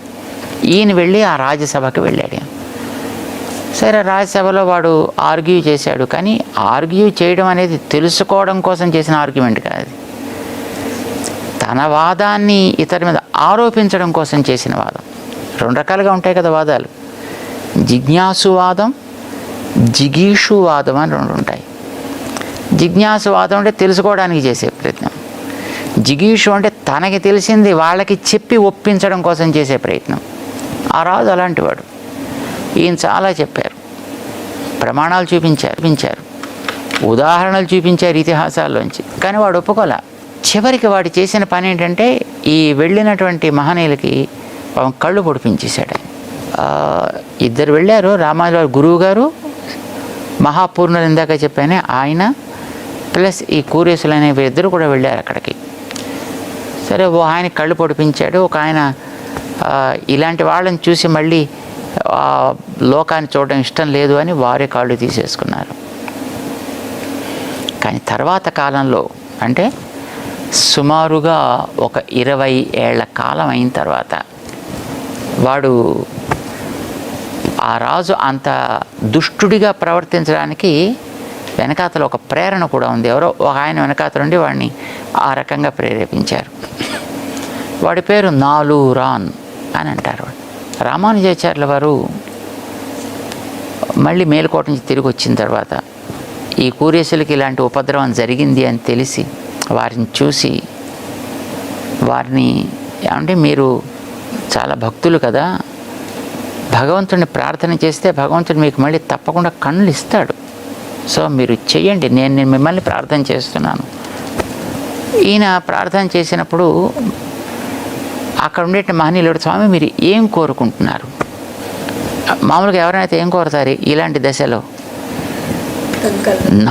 ఈయన వెళ్ళి ఆ రాజ్యసభకి వెళ్ళాడు. సరే, రాజ్యసభలో వాడు ఆర్గ్యూ చేశాడు. కానీ ఆర్గ్యూ చేయడం అనేది తెలుసుకోవడం కోసం చేసిన ఆర్గ్యుమెంట్ కాదు, తన వాదాన్ని ఇతరి మీద ఆరోపించడం కోసం చేసిన వాదం. 2 రకాలుగా ఉంటాయి కదా వాదాలు, జిజ్ఞాసువాదం, జిగీషువాదం అని 2 ఉంటాయి. జిజ్ఞాసువాదం అంటే తెలుసుకోవడానికి చేసే ప్రయత్నం, జిగీషు అంటే తనకి తెలిసింది వాళ్ళకి చెప్పి ఒప్పించడం కోసం చేసే ప్రయత్నం. ఆ రాజు అలాంటి వాడు. ఈయన చాలా చెప్పారు, ప్రమాణాలు చూపించారు, ఉదాహరణలు చూపించారు ఇతిహాసాల్లోంచి. కానీ వాడు ఒప్పుకోలే. చివరికి వాడు చేసిన పని ఏంటంటే ఈ వెళ్ళినటువంటి మహనీయులకి కళ్ళు పొడిపించేశాడు. 2 వెళ్ళారు, రామానుజుల వారి గురువు గారు, మహాపూర్ణులు ఇందాక చెప్పానే ఆయన, ప్లస్ ఈ కూరేసులు అనే 2 కూడా వెళ్ళారు అక్కడికి. సరే, ఆయన కళ్ళు పొడిపించాడు. ఒక ఆయన ఇలాంటి వాళ్ళని చూసి మళ్ళీ లోకాన్ని చూడడం ఇష్టం లేదు అని వారే కాళ్ళు తీసేసుకున్నారు. కానీ తర్వాత కాలంలో, అంటే సుమారుగా ఒక 20 ఏళ్ల కాలం అయిన తర్వాత వాడు ఆ రాజు అంత దుష్టుడిగా ప్రవర్తించడానికి వెనకాతల ఒక ప్రేరణ కూడా ఉంది. ఎవరో ఒక ఆయన వెనకాతలుండి వాడిని ఆ రకంగా ప్రేరేపించారు. వాడి పేరు నాలూరాన్ అని అంటారు. రామానుజాచార్యుల వారు మళ్ళీ మేలుకోట నుంచి తిరిగి వచ్చిన తర్వాత ఈ కూరేసులకి ఇలాంటి ఉపద్రవం జరిగింది అని తెలిసి వారిని చూసి వారిని ఏమంటే మీరు చాలా భక్తులు కదా, భగవంతుడిని ప్రార్థన చేస్తే భగవంతుడు మీకు మళ్ళీ తప్పకుండా కళ్ళు ఇస్తాడు, సో మీరు చెయ్యండి, నేను మిమ్మల్ని ప్రార్థన చేస్తున్నాను. ఈయన ప్రార్థన చేసినప్పుడు అక్కడ ఉండే మహనీయుడు, స్వామి మీరు ఏం కోరుకుంటున్నారు? మామూలుగా ఎవరైనా ఏం కోరుతారు ఇలాంటి దశలో?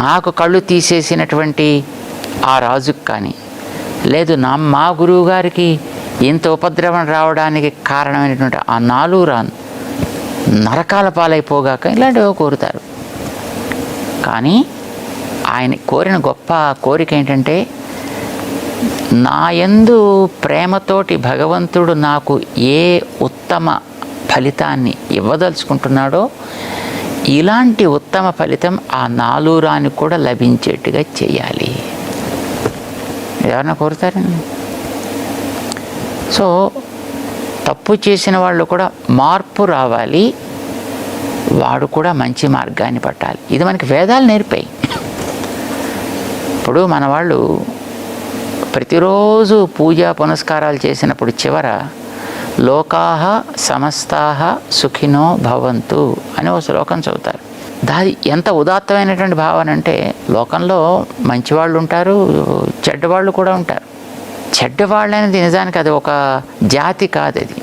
నాకు కళ్ళు తీసేసినటువంటి ఆ రాజుకు కానీ, లేదు మా గురువు గారికి ఇంత ఉపద్రవం రావడానికి కారణమైనటువంటి ఆ నాలూరాన్ నరకాల పాలైపోగాక ఇలాంటివి కోరుతారు. కానీ ఆయన కోరిన గొప్ప కోరిక ఏంటంటే, నా యందు ప్రేమతోటి భగవంతుడు నాకు ఏ ఉత్తమ ఫలితాన్ని ఇవ్వదలుచుకుంటున్నాడో ఇలాంటి ఉత్తమ ఫలితం ఆ నాలూరానికి కూడా లభించేట్టుగా చేయాలి. ఎవరన్నా కోరుతారండి? సో తప్పు చేసిన వాళ్ళు కూడా మార్పు రావాలి, వాడు కూడా మంచి మార్గాన్ని పట్టాలి. ఇది మనకి వేదాలు నేర్పాయి. ఇప్పుడు మన వాళ్ళు ప్రతిరోజు పూజ పునస్కారాలు చేసినప్పుడు చివర లోకాః సమస్తాః సుఖినో భవంతు అని ఒక శ్లోకం చదువుతారు. దాది ఎంత ఉదాత్తమైనటువంటి భావన అంటే, లోకంలో మంచివాళ్ళు ఉంటారు, చెడ్డవాళ్ళు కూడా ఉంటారు. చెడ్డవాళ్ళు అనేది నిజానికి అది ఒక జాతి కాదు. అది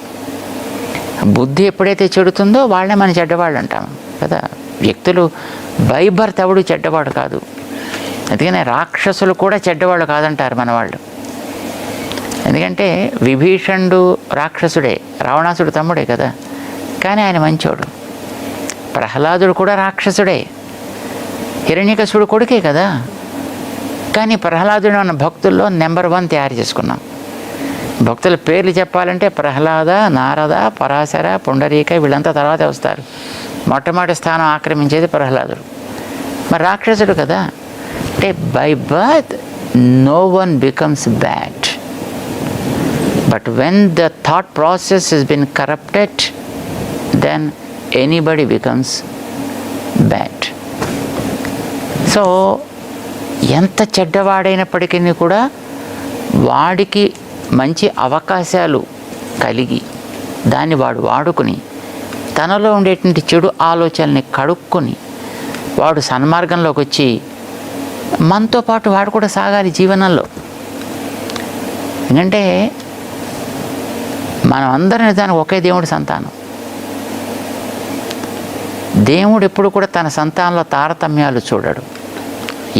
బుద్ధి ఎప్పుడైతే చెడుతుందో వాళ్ళే మన చెడ్డవాళ్ళు అంటాం కదా. వ్యక్తులు బై బర్త్ ఎవడు చెడ్డవాడు కాదు. అందుకనే రాక్షసులు కూడా చెడ్డవాళ్ళు కాదంటారు మన వాళ్ళు. ఎందుకంటే విభీషణుడు రాక్షసుడే, రావణాసుడు తమ్ముడే కదా, కానీ ఆయన మంచోడు. ప్రహ్లాదుడు కూడా రాక్షసుడే, హిరణ్యకశిపుడు కొడుకే కదా, కానీ ప్రహ్లాదుడు మన భక్తుల్లో నెంబర్ 1 తయారు చేసుకున్నాం. భక్తుల పేర్లు చెప్పాలంటే ప్రహ్లాద, నారద, పరాశర, పుండరీక వీళ్ళంతా తర్వాతే వస్తారు. మొట్టమొదటి స్థానం ఆక్రమించేది ప్రహ్లాదుడు. మరి రాక్షసుడు కదా. అంటే by birth no one becomes bad, but when the thought process has been corrupted, then anybody becomes bad. So ఎంత చెడ్డవాడైనప్పటికీ కూడా వాడికి మంచి అవకాశాలు కలిగి దాన్ని వాడు వాడుకుని తనలో ఉండేటువంటి చెడు ఆలోచనల్ని కడుక్కొని వాడు సన్మార్గంలోకి వచ్చి మనతో పాటు వాడు కూడా సాగాలి జీవనంలో. ఎందుకంటే మనం అందరం నిజానికి ఒకే దేవుడి సంతానం. దేవుడు ఎప్పుడు కూడా తన సంతానంలో తారతమ్యాలు చూడడు,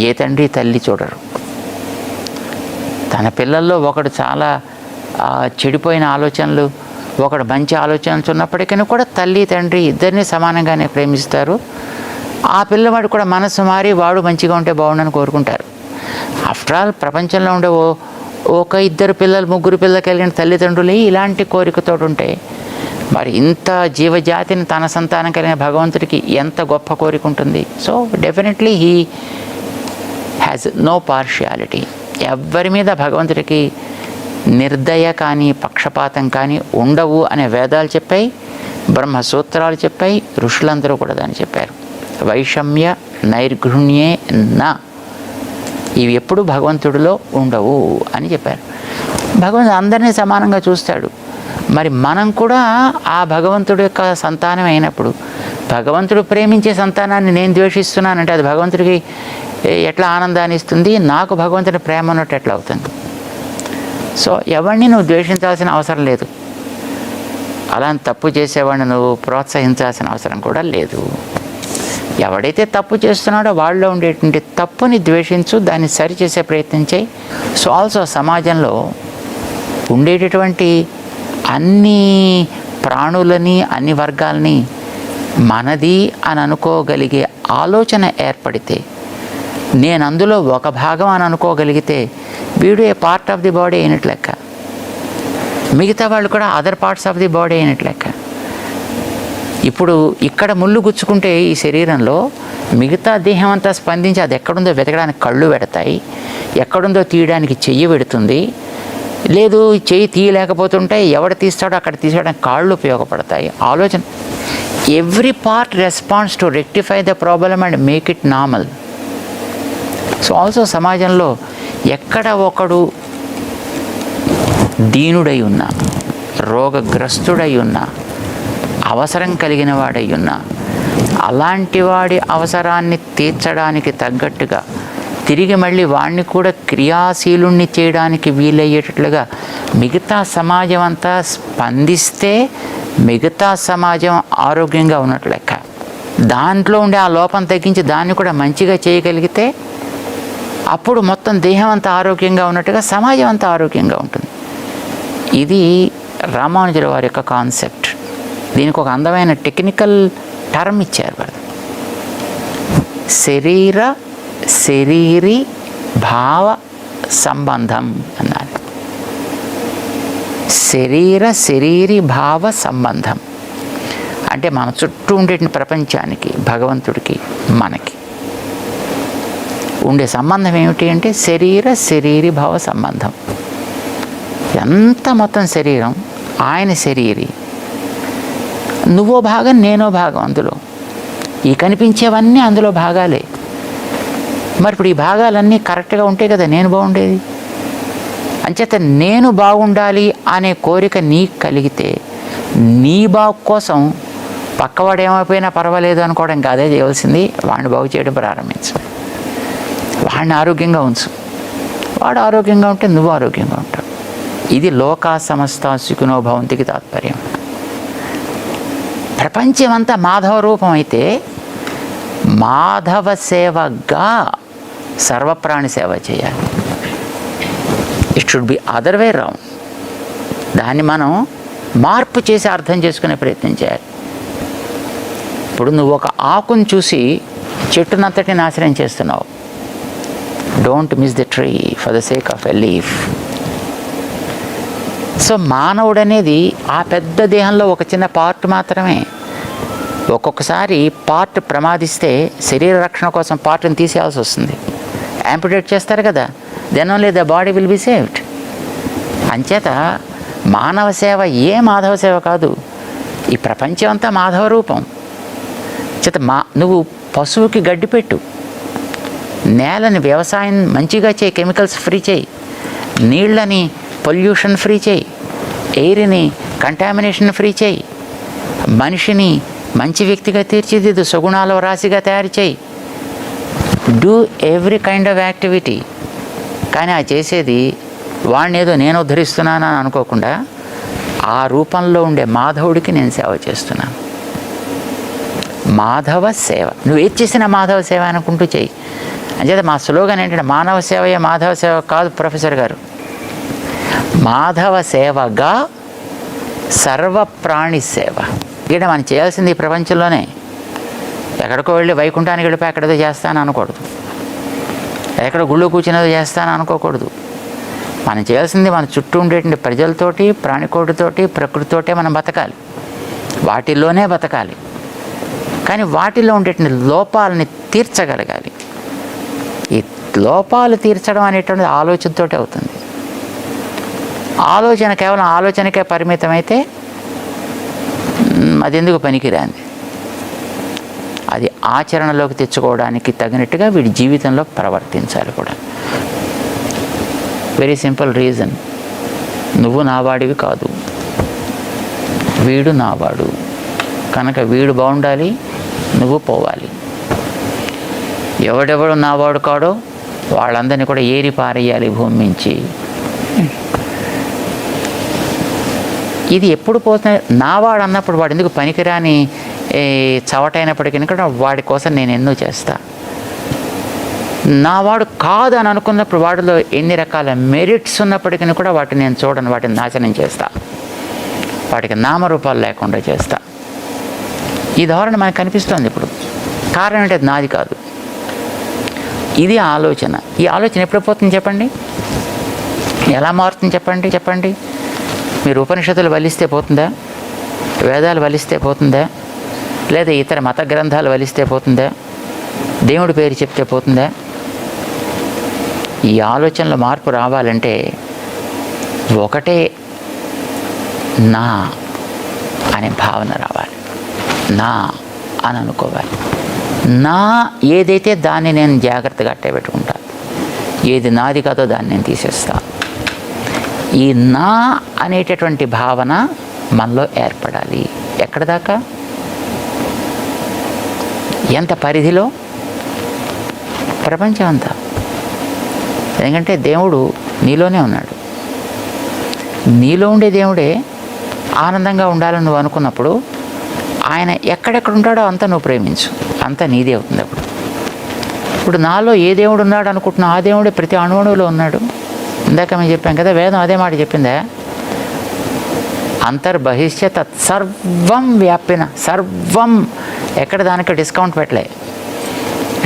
ఏ తండ్రి తల్లి చూడరు. తన పిల్లల్లో ఒకడు చాలా చెడిపోయిన ఆలోచనలు, ఒకడు మంచి ఆలోచనలు ఉన్నప్పటికీ కూడా తల్లి తండ్రి ఇద్దరిని సమానంగానే ప్రేమిస్తారు. ఆ పిల్లవాడు కూడా మనసు మారి వాడు మంచిగా ఉంటే బాగుండని కోరుకుంటారు. ఆఫ్టర్ ఆల్ ప్రపంచంలో ఉండే ఒక 2 పిల్లలు 3 పిల్లలు కలిగిన తల్లిదండ్రులు ఇలాంటి కోరికతో ఉంటే మరి ఇంత జీవజాతిని తన సంతానం కలిగిన భగవంతుడికి ఎంత గొప్ప కోరిక ఉంటుంది. So definitely he has no partiality. ఎవరి మీద భగవంతుడికి నిర్దయ కానీ పక్షపాతం కానీ ఉండవు అనే వేదాలు చెప్పాయి, బ్రహ్మసూత్రాలు చెప్పాయి, ఋషులందరూ కూడా దాన్ని చెప్పారు. వైషమ్య నైర్ఘృణ్యే నా, ఇవి ఎప్పుడు భగవంతుడిలో ఉండవు అని చెప్పారు. భగవంతుడు అందరినీ సమానంగా చూస్తాడు. మరి మనం కూడా ఆ భగవంతుడి యొక్క సంతానం అయినప్పుడు భగవంతుడు ప్రేమించే సంతానాన్ని నేను ద్వేషిస్తున్నానంటే అది భగవంతుడికి ఎట్లా ఆనందాన్ని ఇస్తుంది, నాకు భగవంతుడి ప్రేమ ఉన్నట్టు ఎట్లా అవుతుంది? సో ఎవరిని నువ్వు ద్వేషించాల్సిన అవసరం లేదు, అలాంటి తప్పు చేసేవాడిని నువ్వు ప్రోత్సహించాల్సిన అవసరం కూడా లేదు. ఎవడైతే తప్పు చేస్తున్నాడో వాళ్ళలో ఉండేటువంటి తప్పుని ద్వేషించు, దాన్ని సరిచేసే ప్రయత్నం చేయి. సో ఆల్సో సమాజంలో ఉండేటటువంటి అన్ని ప్రాణులని అన్ని వర్గాలని మనది అని అనుకోగలిగే ఆలోచన ఏర్పడితే, నేను అందులో ఒక భాగం అని అనుకోగలిగితే వీడు ఏ పార్ట్ ఆఫ్ ది బాడీ అయినట్లు లెక్క, మిగతా వాళ్ళు కూడా other parts of the body అయినట్లు లెక్క. ఇప్పుడు ఇక్కడ ముళ్ళు గుచ్చుకుంటే ఈ శరీరంలో మిగతా దేహం అంతా స్పందించి అది ఎక్కడుందో వెతకడానికి కళ్ళు పెడతాయి, ఎక్కడుందో తీయడానికి చెయ్యి పెడుతుంది. లేదు చెయ్యి తీయలేకపోతుంటే ఎవడు తీస్తాడో అక్కడ తీసేయడానికి కాళ్ళు ఉపయోగపడతాయి. ఆలోచన every part response to rectify the problem and make it normal. So also సమాజంలో ఎక్కడ ఒకడు దీనుడై ఉన్నా, రోగగ్రస్తుడై ఉన్నా, అవసరం కలిగిన వాడై ఉన్నా, అలాంటి వాడి అవసరాన్ని తీర్చడానికి తగ్గట్టుగా తిరిగి మళ్ళీ వాడిని కూడా క్రియాశీలుణ్ణి చేయడానికి వీలయ్యేటట్లుగా మిగతా సమాజం అంతా స్పందిస్తే మిగతా సమాజం ఆరోగ్యంగా ఉన్నట్లు లెక్క. దాంట్లో ఉండే ఆ లోపం తగ్గించి దాన్ని కూడా మంచిగా చేయగలిగితే అప్పుడు మొత్తం దేహం అంతా ఆరోగ్యంగా ఉన్నట్టుగా సమాజం అంతా ఆరోగ్యంగా ఉంటుంది. ఇది రామానుజుల వారి యొక్క కాన్సెప్ట్. దీనికి ఒక అందమైన టెక్నికల్ టర్మ్ ఇచ్చారు వారు. శరీరి భావ సంబంధం అన్నారు. శరీరి భావ సంబంధం అంటే మన చుట్టూ ఉండే ప్రపంచానికి భగవంతుడికి మనకి ఉండే సంబంధం ఏమిటి అంటే శరీరి భావ సంబంధం. ఎంత మొత్తం శరీరం ఆయన శరీరి, నువ్వో భాగం నేనో భాగం, అందులో ఈ కనిపించేవన్నీ అందులో భాగాలే. మరి ఇప్పుడు ఈ భాగాలన్నీ కరెక్ట్గా ఉంటే కదా నేను బాగుండేది. అంచేత నేను బాగుండాలి అనే కోరిక నీకు కలిగితే నీ బాగు కోసం పక్కవాడు ఏమైపోయినా పర్వాలేదు అనుకోవడం కాదే చేయవలసింది, వాడిని బాగు చేయడం ప్రారంభించు. వాడిని ఆరోగ్యంగా ఉంచు. వాడు ఆరోగ్యంగా ఉంటే నువ్వు ఆరోగ్యంగా ఉంటావు. ఇది లోకా సమస్త సుఖినో భవంతికి తాత్పర్యం. ప్రపంచమంతా మాధవ రూపం అయితే మాధవ సేవగా సర్వప్రాణి సేవ చేయాలి. It should be other way round. దాన్ని మనం మార్పు చేసి అర్థం చేసుకునే ప్రయత్నం చేయాలి. ఇప్పుడు నువ్వు ఒక ఆకును చూసి చెట్టునంతటి నాశనం చేస్తున్నావు. Don't miss the tree for the sake of a leaf. So మానవుడు అనేది ఆ పెద్ద దేహంలో ఒక చిన్న పార్ట్ మాత్రమే. ఒక్కొక్కసారి పార్ట్ ప్రమాదిస్తే శరీర రక్షణ కోసం పార్ట్ని తీసేయాల్సి వస్తుంది. యాంపిటేట్ చేస్తారు కదా, then only the body will be saved. అంచేత మానవ సేవ ఏ మాధవ సేవ కాదు, ఈ ప్రపంచం అంతా మాధవ రూపం. చేత నువ్వు పశువుకి గడ్డి పెట్టు, నేలని వ్యవసాయం మంచిగా చేయి, కెమికల్స్ ఫ్రీ చేయి, నీళ్ళని పొల్యూషన్ ఫ్రీ చేయి, ఎయిర్ని కంటామినేషన్ ఫ్రీ చేయి, మనిషిని మంచి వ్యక్తిగా తీర్చిదిద్దు, సుగుణాల రాశిగా తయారు చేయి. Do every kind of activity. కానీ ఆ చేసేది వాడిని ఏదో నేను ఉద్ధరిస్తున్నానని అనుకోకుండా ఆ రూపంలో ఉండే మాధవుడికి నేను సేవ చేస్తున్నాను. మాధవ సేవ. నువ్వు ఏది చేసినా మాధవ సేవ అనుకుంటూ చెయ్యి. అంచేత మా స్లోగన్ ఏంటంటే మానవ సేవయే మాధవ సేవ కాదు ప్రొఫెసర్ గారు, మాధవ సేవగా సర్వప్రాణి సేవ. ఇక్కడ మనం చేయాల్సింది ఈ ప్రపంచంలోనే. ఎక్కడికో వెళ్ళి వైకుంఠానికి వెళ్ళిపోయి ఎక్కడదో చేస్తాను అనకూడదు, ఎక్కడ గుళ్ళు కూర్చునేదో చేస్తాను అనుకోకూడదు. మనం చేయాల్సింది మన చుట్టూ ఉండేటువంటి ప్రజలతోటి, ప్రాణికోటితోటి, ప్రకృతితోటే మనం బతకాలి, వాటిల్లోనే బతకాలి. కానీ వాటిల్లో ఉండేటువంటి లోపాలని తీర్చగలగాలి. ఈ లోపాలు తీర్చడం అనేటువంటిది ఆలోచనతోటే అవుతుంది. ఆలోచన కేవలం ఆలోచనకే పరిమితమైతే అది ఎందుకు పనికిరాంది. అది ఆచరణలోకి తెచ్చుకోవడానికి తగినట్టుగా వీడి జీవితంలో ప్రవర్తించాలి కూడా. వెరీ సింపుల్ రీజన్, నువ్వు నావాడివి కాదు, వీడు నావాడు. కనుక వీడు బాగుండాలి, నువ్వు పోవాలి. ఎవడెవడు నావాడు కాడో వాళ్ళందరినీ కూడా ఏరి పారేయాలి భూమి నుంచి. ఇది ఎప్పుడు పోతుంది? నావాడు అన్నప్పుడు వాడు ఎందుకు పనికిరాని చవటైనప్పటికీ కూడా వాడి కోసం నేను ఎన్నో చేస్తా. నావాడు కాదు అని అనుకున్నప్పుడు వాడిలో ఎన్ని రకాల మెరిట్స్ ఉన్నప్పటికీ కూడా వాటిని నేను చూడను, వాటిని నాశనం చేస్తా, వాటికి నామరూపాలు లేకుండా చేస్తా. ఈ ధోరణి మనకు కనిపిస్తుంది ఇప్పుడు. కారణం అంటే నాది కాదు, ఇది ఆలోచన. ఈ ఆలోచన ఎప్పుడు పోతుంది చెప్పండి? ఎలా మారుతుంది చెప్పండి? మీరు ఉపనిషత్తులు వలిస్తే పోతుందా? వేదాలు వలిస్తే పోతుందా? లేదా ఇతర మత గ్రంథాలు వలిస్తే పోతుందా? దేవుడి పేరు చెప్తే పోతుందా? ఈ ఆలోచనలో మార్పు రావాలంటే ఒకటే నా అనే భావన రావాలి. నా అని అనుకోవాలి. నా ఏదైతే దాన్ని నేను జాగ్రత్తగా అట్టే పెట్టుకుంటాను, ఏది నాది కాదో దాన్ని నేను తీసేస్తాను. ఈ నా అనేటటువంటి భావన మనలో ఏర్పడాలి. ఎక్కడ దాకా? ఎంత పరిధిలో? ప్రపంచం అంతా. ఎందుకంటే దేవుడు నీలోనే ఉన్నాడు. నీలో ఉండే దేవుడే ఆనందంగా ఉండాలని నువ్వు అనుకున్నప్పుడు ఆయన ఎక్కడెక్కడ ఉంటాడో అంతా నువ్వు ప్రేమించు, అంతా నీదే అవుతుంది. ఇప్పుడు నాలో ఏ దేవుడు ఉన్నాడు అనుకుంటున్నావు, ఆ దేవుడే ప్రతి అణువులో ఉన్నాడు. ఇందాక మేము చెప్పాం కదా, వేదం అదే మాట చెప్పిందా? అంతర్బహిష్య తత్సర్వం వ్యాపిన. సర్వం, ఎక్కడ దానికి డిస్కౌంట్ పెట్టలే,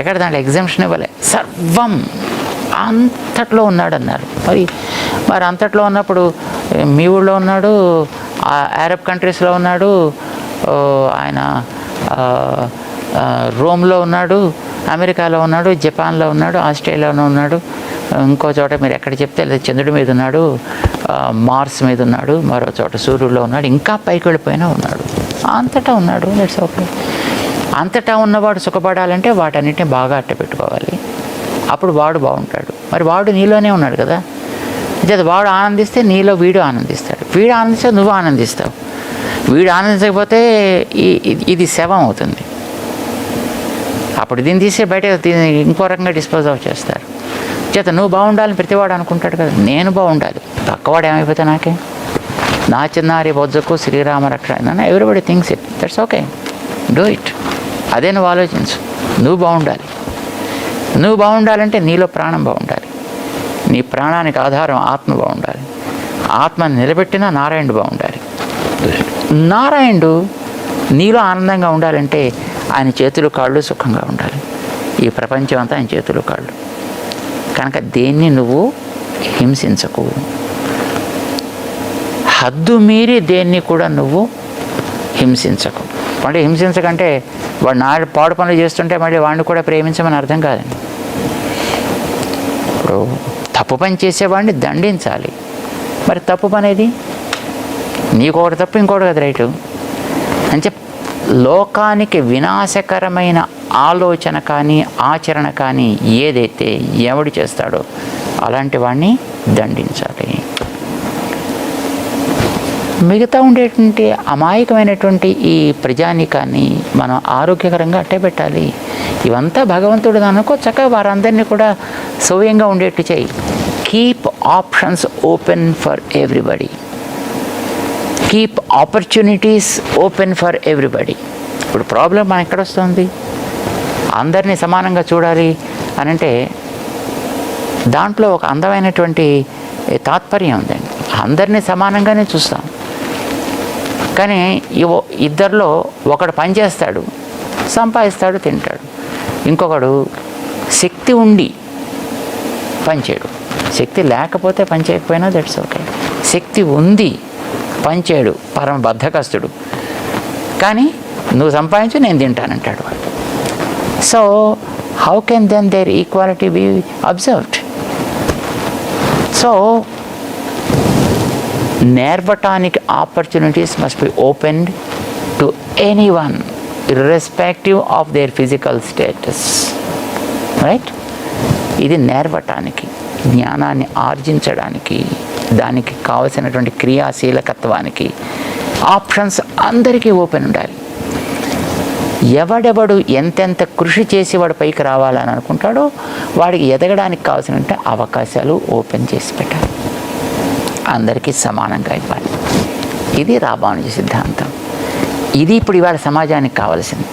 ఎక్కడ దాంట్లో ఎగ్జామ్షన్ ఇవ్వలే. సర్వం అంతట్లో ఉన్నాడు అన్నారు. మరి అంతట్లో ఉన్నప్పుడు మీ ఊళ్ళో ఉన్నాడు, అరబ్ కంట్రీస్లో ఉన్నాడు, ఆయన రోమ్లో ఉన్నాడు, అమెరికాలో ఉన్నాడు, జపాన్లో ఉన్నాడు, ఆస్ట్రేలియాలో ఉన్నాడు, ఇంకో చోట మీరు ఎక్కడ చెప్తే లేదా చంద్రుడి మీద ఉన్నాడు, మార్స్ మీద ఉన్నాడు, మరో చోట సూర్యుడిలో ఉన్నాడు, ఇంకా పైకి వెళ్ళిపోయినా ఉన్నాడు. అంతటా ఉన్నాడు. That's okay. అంతటా ఉన్నవాడు సుఖపడాలంటే వాటన్నిటిని బాగా అట్టపెట్టుకోవాలి. అప్పుడు వాడు బాగుంటాడు. మరి వాడు నీలోనే ఉన్నాడు కదా. అది వాడు ఆనందిస్తే నీలో వీడు ఆనందిస్తాడు, వీడు ఆనందిస్తే నువ్వు ఆనందిస్తావు. వీడు ఆనందించకపోతే ఇది శవం అవుతుంది. అప్పుడు దీన్ని తీసే బయట ఇంకో రకంగా డిస్పోజ్ ఆఫ్ చేస్తారు. నువ్వు బాగుండాలని ప్రతివాడు అనుకుంటాడు కదా, నేను బాగుండాలి, పక్కవాడు ఏమైపోతే నాకే, నా చిన్నారి బొజ్జకు శ్రీరామ రక్ష, everybody things it, that's okay, do it. అదే నువ్వు ఆలోచించు. నువ్వు బాగుండాలి. నువ్వు బాగుండాలంటే నీలో ప్రాణం బాగుండాలి. నీ ప్రాణానికి ఆధారం ఆత్మ బాగుండాలి. ఆత్మని నిలబెట్టిన నారాయణుడు బాగుండాలి. నారాయణుడు నీలో ఆనందంగా ఉండాలంటే ఆయన చేతులు కాళ్ళు సుఖంగా ఉండాలి. ఈ ప్రపంచం అంతా ఆయన చేతులు కాళ్ళు. కనుక దేన్ని నువ్వు హింసించకు. హద్దు మీరి దేన్ని కూడా నువ్వు హింసించకు. మళ్ళీ హింసించకంటే వాడు పాడు పనులు చేస్తుంటే మళ్ళీ వాడిని కూడా ప్రేమించమని అర్థం కాదండి. ఇప్పుడు తప్పు పని చేసేవాడిని దండించాలి. మరి తప్పు పని ఏది? నీకొకటి తప్పు ఇంకోటి కదా రైటు. అంటే లోకానికి వినాశకరమైన ఆలోచన కానీ ఆచరణ కానీ ఏదైతే ఎవడు చేస్తాడో అలాంటి వాడిని దండించాలి. మిగతా ఉండేటువంటి అమాయకమైనటువంటి ఈ ప్రజానికాన్ని మనం ఆరోగ్యకరంగా అట్టే పెట్టాలి. ఇవంతా భగవంతుడు అనుకో, చక్కగా వారందరినీ కూడా సౌయంగా ఉండేట్టు చేయి. Keep options open for everybody. Keep opportunities open for everybody. ఇప్పుడు ప్రాబ్లం మన ఎక్కడ వస్తుంది? అందరినీ సమానంగా చూడాలి అని అంటే దాంట్లో ఒక అందమైనటువంటి తాత్పర్యం ఉందండి. అందరినీ సమానంగానే చూస్తాం, కానీ ఇద్దరిలో ఒకడు పని చేస్తాడు, సంపాదిస్తాడు, తింటాడు. ఇంకొకడు శక్తి ఉండి పనిచేయడు. శక్తి లేకపోతే పని చేయకపోయినా దట్స్ ఓకే. శక్తి ఉంది, పనిచేయడు, పరమ బద్ధకస్తుడు. కానీ నువ్వు సంపాదించి నేను తింటానంటాడు వాడు. So how can then there equality be observed? So నేర్పటానికి opportunities must be opened to anyone irrespective of their physical status. Right? ఇది నేర్పటానికి, జ్ఞానాన్ని ఆర్జించడానికి, దానికి కావలసినటువంటి క్రియాశీలకత్వానికి ఆప్షన్స్ అందరికీ ఓపెన్ ఉండాలి. ఎవడెవడు ఎంతెంత కృషి చేసి వాడు పైకి రావాలని అనుకుంటాడో వాడికి ఎదగడానికి కావాల్సిన అవకాశాలు ఓపెన్ చేసి పెట్టాలి. అందరికీ సమానంగా ఇవ్వాలి. ఇది రామానుజ సిద్ధాంతం. ఇది ఇప్పుడు ఇవాళ సమాజానికి కావాల్సింది.